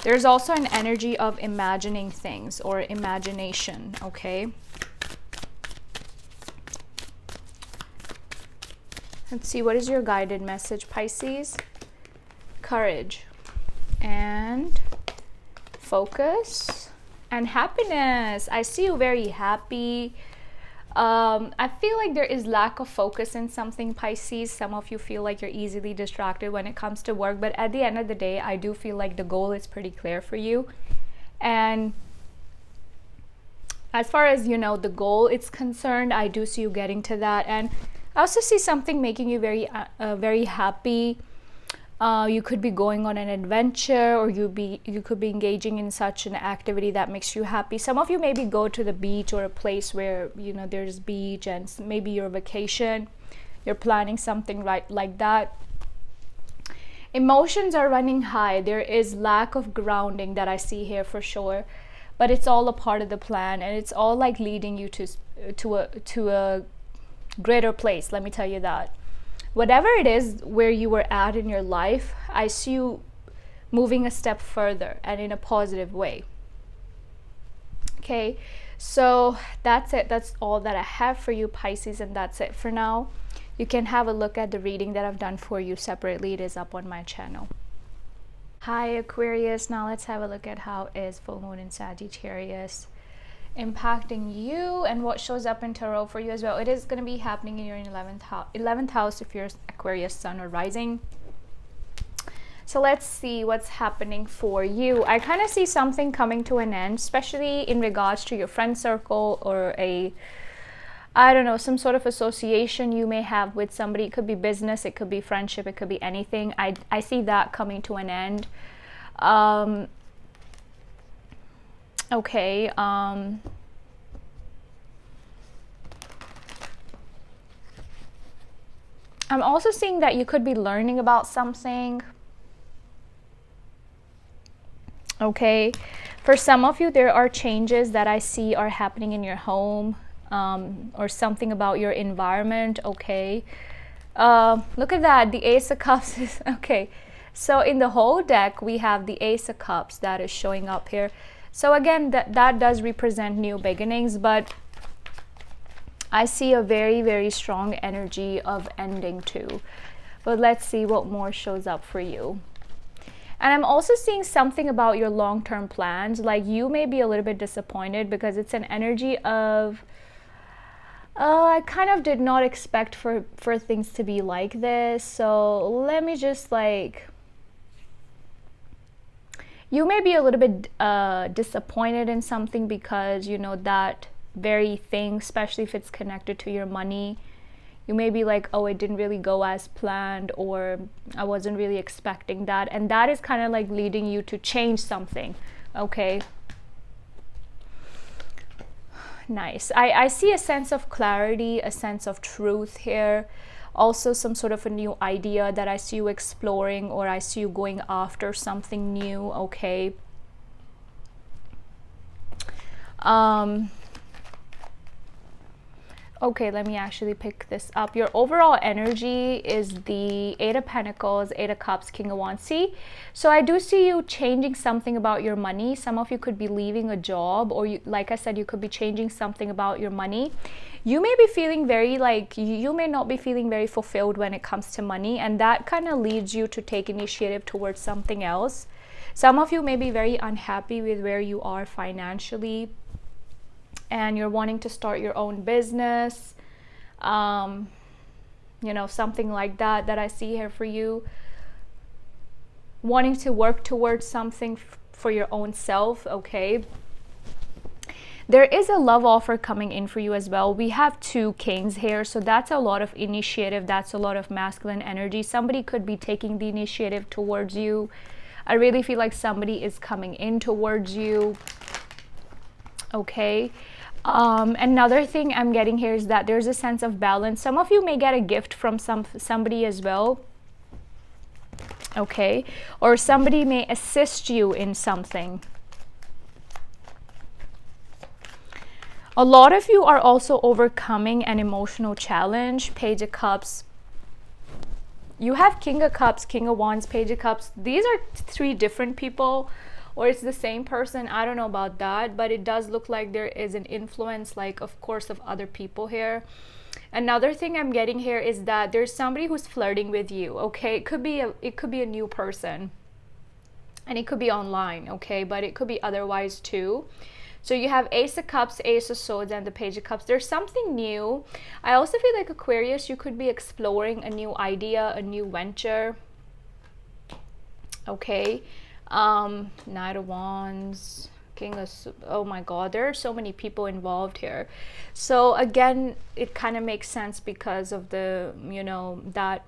[SPEAKER 1] there's also an energy of imagining things or imagination, okay? Let's see, what is your guided message, Pisces? Courage and focus And happiness. I see you very happy. I feel like there is lack of focus in something, Pisces. Some of you feel like you're easily distracted when it comes to work, but at the end of the day, I do feel like the goal is pretty clear for you. And as far as, you know, the goal is concerned, I do see you getting to that. And I also see something making you very happy. You could be going on an adventure, or you could be engaging in such an activity that makes you happy. Some of you maybe go to the beach or a place where, you know, there's beach, and maybe your vacation, you're planning something like that. Emotions are running high. There is lack of grounding that I see here for sure, but it's all a part of the plan, and it's all like leading you to a greater place. Let me tell you that. Whatever it is where you were at in your life, I see you moving a step further and in a positive way. Okay, so that's it. That's all that I have for you, Pisces, and that's it for now. You can have a look at the reading that I've done for you separately. It is up on my channel. Hi, Aquarius. Now let's have a look at how is full moon in Sagittarius impacting you, and what shows up in tarot for you as well. It is going to be happening in your 11th house if you're Aquarius sun or rising. So let's see what's happening for you. I kind of see something coming to an end, especially in regards to your friend circle, or I don't know, some sort of association you may have with somebody. It could be business, it could be friendship, it could be anything. I see that coming to an end. Okay, I'm also seeing that you could be learning about something. Okay, for some of you, there are changes that I see are happening in your home, or something about your environment. Okay, look at that, the Ace of Cups is okay. So in the whole deck, we have the Ace of Cups that is showing up here. So again, that does represent new beginnings, but I see a very, very strong energy of ending too. But let's see what more shows up for you. And I'm also seeing something about your long-term plans. Like, you may be a little bit disappointed because it's an energy of, I kind of did not expect for things to be like this. So let me just like... You may be a little bit disappointed in something because, you know, that very thing, especially if it's connected to your money, you may be like, oh, it didn't really go as planned, or I wasn't really expecting that. And that is kind of like leading you to change something. Okay. Nice. I see a sense of clarity, a sense of truth here. Also some sort of a new idea that I see you exploring, or I see you going after something new. Okay. Okay, let me actually pick this up. Your overall energy is the Eight of Pentacles, Eight of Cups, King of Wands. See, so I do see you changing something about your money. Some of you could be leaving a job, or you, like I said, you could be changing something about your money. You may be feeling very like, you may not be feeling very fulfilled when it comes to money, and that kind of leads you to take initiative towards something else. Some of you may be very unhappy with where you are financially, and you're wanting to start your own business, you know, something like that I see here for you. Wanting to work towards something for your own self. Okay. There is a love offer coming in for you as well. We have two kings here, so that's a lot of initiative. That's a lot of masculine energy. Somebody could be taking the initiative towards you. I really feel like somebody is coming in towards you. Okay. Another thing I'm getting here is that there's a sense of balance. Some of you may get a gift from somebody as well. Okay. Or somebody may assist you in something. A lot of you are also overcoming an emotional challenge. Page of Cups. You have King of Cups, King of Wands, Page of Cups. These are three different people, or it's the same person. I don't know about that, but it does look like there is an influence, like, of course, of other people here. Another thing I'm getting here is that there's somebody who's flirting with you. Okay, it could be a new person, and it could be online. Okay, but it could be otherwise too. So you have Ace of Cups, Ace of Swords, and the Page of Cups. There's something new. I also feel like Aquarius, you could be exploring a new idea, a new venture. Okay. Knight of Wands, King of... Oh my God, there are so many people involved here. So again, it kind of makes sense because of the, you know, that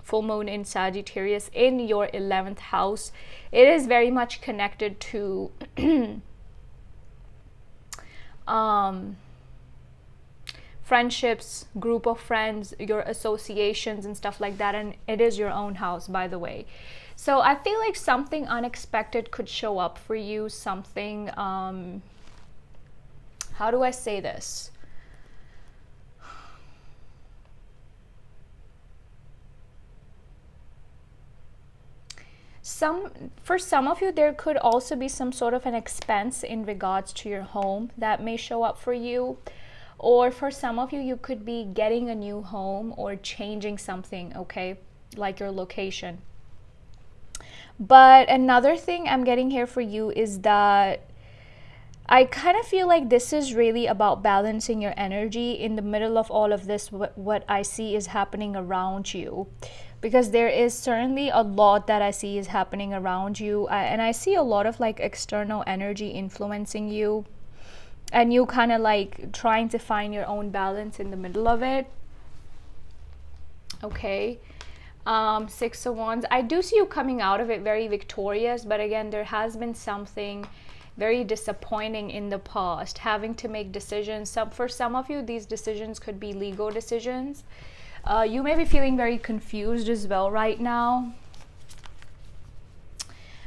[SPEAKER 1] full moon in Sagittarius in your 11th house. It is very much connected to friendships, group of friends, your associations and stuff like that. And it is your own house, by the way. So I feel like something unexpected could show up for you. Something, how do I say this? For some of you, there could also be some sort of an expense in regards to your home that may show up for you. Or for some of you, you could be getting a new home or changing something, okay, like your location. But another thing I'm getting here for you is that I kind of feel like this is really about balancing your energy in the middle of all of this. What I see is happening around you, because there is certainly a lot that I see is happening around you, and I see a lot of like external energy influencing you, and you kind of like trying to find your own balance in the middle of it. Okay. 6 of Wands. I do see you coming out of it very victorious, but again, there has been something very disappointing in the past, having to make decisions. For some of you, these decisions could be legal decisions. You may be feeling very confused as well right now,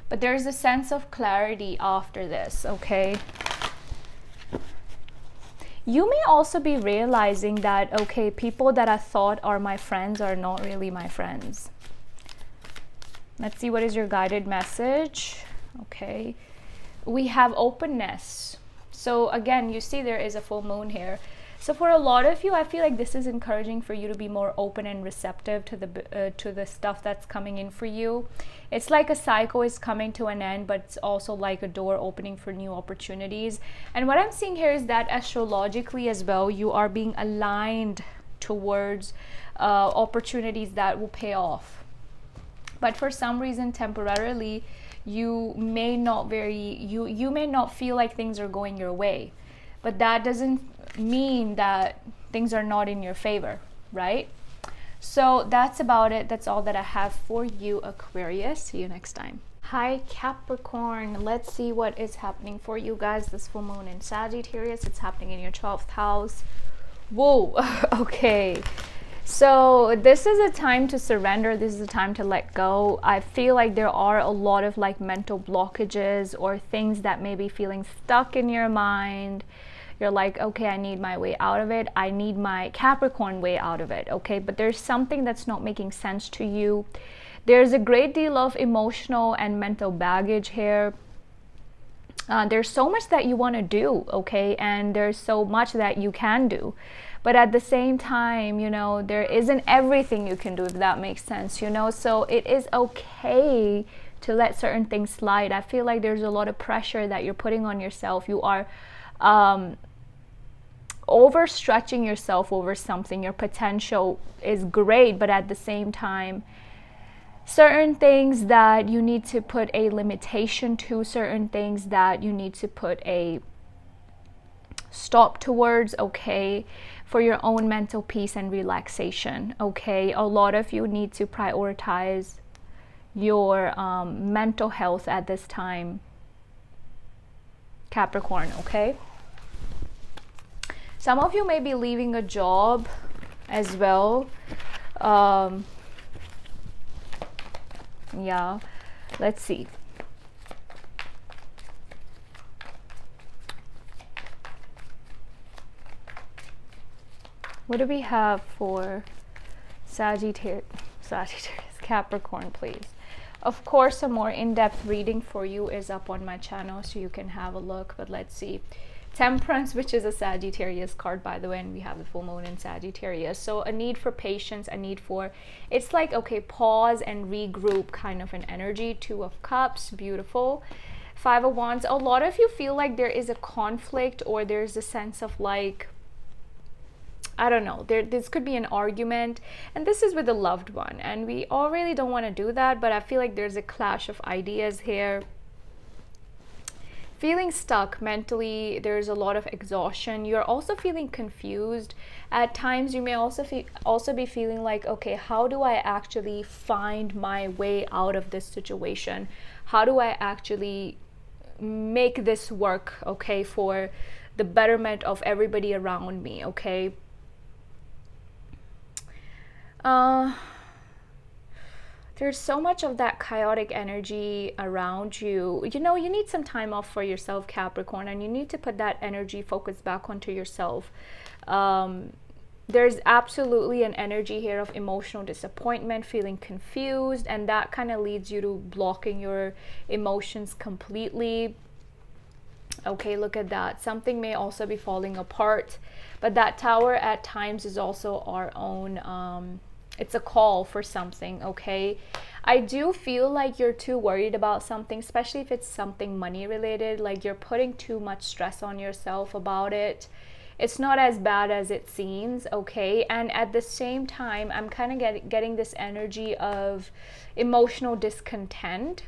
[SPEAKER 1] but there's a sense of clarity after this, okay? You may also be realizing that, okay, people that I thought are my friends are not really my friends. Let's see, what is your guided message? Okay. We have openness. So again, you see there is a full moon here. So for a lot of you, I feel like this is encouraging for you to be more open and receptive to the stuff that's coming in for you. It's like a cycle is coming to an end, but it's also like a door opening for new opportunities. And what I'm seeing here is that astrologically as well, you are being aligned towards opportunities that will pay off. But for some reason, temporarily, you may not feel like things are going your way. But that doesn't mean that things are not in your favor, right? So that's about it. That's all that I have for you, Aquarius. See you next time. Hi, Capricorn. Let's see what is happening for you guys. This full moon in Sagittarius. It's happening in your 12th house. Whoa. Okay. So this is a time to surrender. This is a time to let go. I feel like there are a lot of like mental blockages or things that may be feeling stuck in your mind. You're like, okay, I need my way out of it. I need my Capricorn way out of it, okay? But there's something that's not making sense to you. There's a great deal of emotional and mental baggage here. There's so much that you want to do, okay? And there's so much that you can do. But at the same time, you know, there isn't everything you can do, if that makes sense, you know? So it is okay to let certain things slide. I feel like there's a lot of pressure that you're putting on yourself. You are overstretching yourself over something. Your potential is great, but at the same time, certain things that you need to put a limitation to, certain things that you need to put a stop towards, okay, for your own mental peace and relaxation, okay? A lot of you need to prioritize your mental health at this time, Capricorn, okay? Some of you may be leaving a job as well. Yeah, let's see. What do we have for Sagittarius, Capricorn, please? Of course, a more in-depth reading for you is up on my channel, so you can have a look. But let's see. Temperance, which is a Sagittarius card, by the way, and we have the full moon in Sagittarius. So a need for patience, a need for, it's like, okay, pause and regroup kind of an energy. 2 of Cups, beautiful. Five of Wands, a lot of you feel like there is a conflict, or there's a sense of like, I don't know, this could be an argument, and this is with a loved one, and we all really don't want to do that, but I feel like there's a clash of ideas here. Feeling stuck mentally, there's a lot of exhaustion. You're also feeling confused. At times you may also be feeling like, okay, how do I actually find my way out of this situation? How do I actually make this work, okay, for the betterment of everybody around me, okay? There's so much of that chaotic energy around you. You know, you need some time off for yourself, Capricorn, and you need to put that energy focus back onto yourself. There's absolutely an energy here of emotional disappointment, feeling confused, and that kind of leads you to blocking your emotions completely. Okay, look at that. Something may also be falling apart, but that Tower at times is also our own, it's a call for something, okay? I do feel like you're too worried about something, especially if it's something money related, like you're putting too much stress on yourself about it. It's not as bad as it seems, okay? And at the same time, I'm kind of getting this energy of emotional discontent.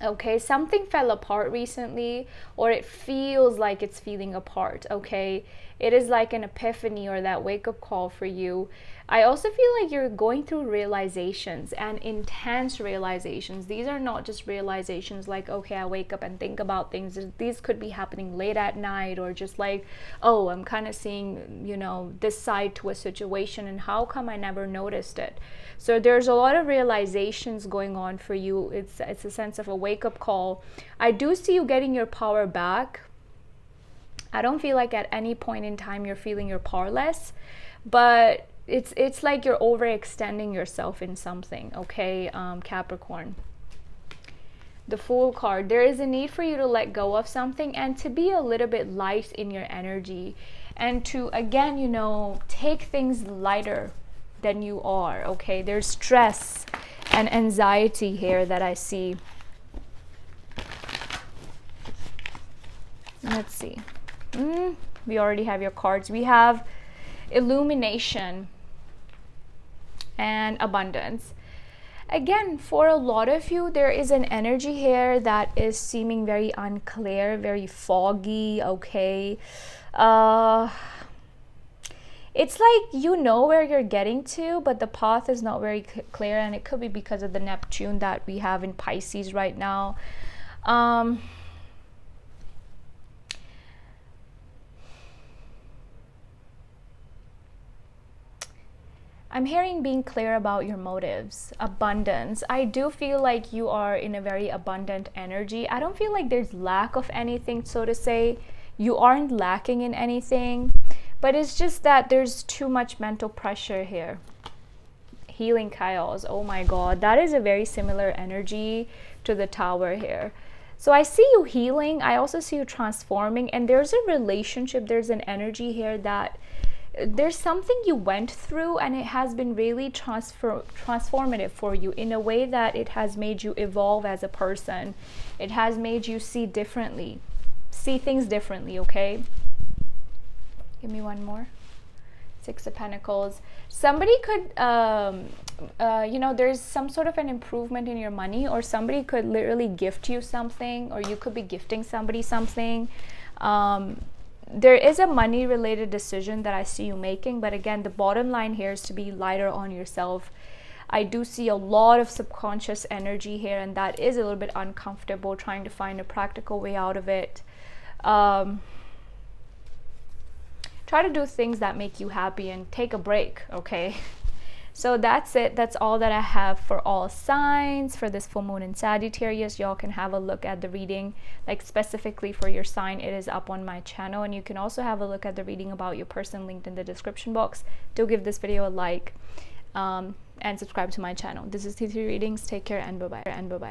[SPEAKER 1] Okay, something fell apart recently, or it feels like it's feeling apart, okay? It is like an epiphany or that wake-up call for you. I also feel like you're going through realizations, and intense realizations. These are not just realizations like, okay, I wake up and think about things. These could be happening late at night, or just like, oh, I'm kind of seeing, you know, this side to a situation, and how come I never noticed it? So there's a lot of realizations going on for you. It's a sense of a wake-up call. I do see you getting your power back. I don't feel like at any point in time you're feeling you're powerless, but it's like you're overextending yourself in something, okay, Capricorn. The Fool card. There is a need for you to let go of something and to be a little bit light in your energy, and to, again, you know, take things lighter than you are, okay? There's stress and anxiety here that I see. Let's see. We already have your cards. We have illumination and abundance. Again, for a lot of you, there is an energy here that is seeming very unclear, very foggy, okay? It's like you know where you're getting to, but the path is not very clear, and it could be because of the Neptune that we have in Pisces right now. I'm hearing being clear about your motives, abundance. I do feel like you are in a very abundant energy. I don't feel like there's lack of anything, so to say. You aren't lacking in anything, but it's just that there's too much mental pressure here. Healing chaos. Oh my God, that is a very similar energy to the Tower here. So I see you healing. I also see you transforming, and there's a relationship. There's an energy here that there's something you went through, and it has been really transformative for you in a way that it has made you evolve as a person. It has made you see differently, see things differently, okay? Give me one more. Six of Pentacles. Somebody could, you know, there's some sort of an improvement in your money, or somebody could literally gift you something, or you could be gifting somebody something. There is a money related decision that I see you making, but again, the bottom line here is to be lighter on yourself. I do see a lot of subconscious energy here, and that is a little bit uncomfortable, trying to find a practical way out of it. Try to do things that make you happy and take a break, okay? So that's it. That's all that I have for all signs for this full moon in Sagittarius. Y'all can have a look at the reading, like specifically for your sign. It is up on my channel, and you can also have a look at the reading about your person linked in the description box. Do give this video a like, and subscribe to my channel. This is T3 Readings. Take care, and bye-bye.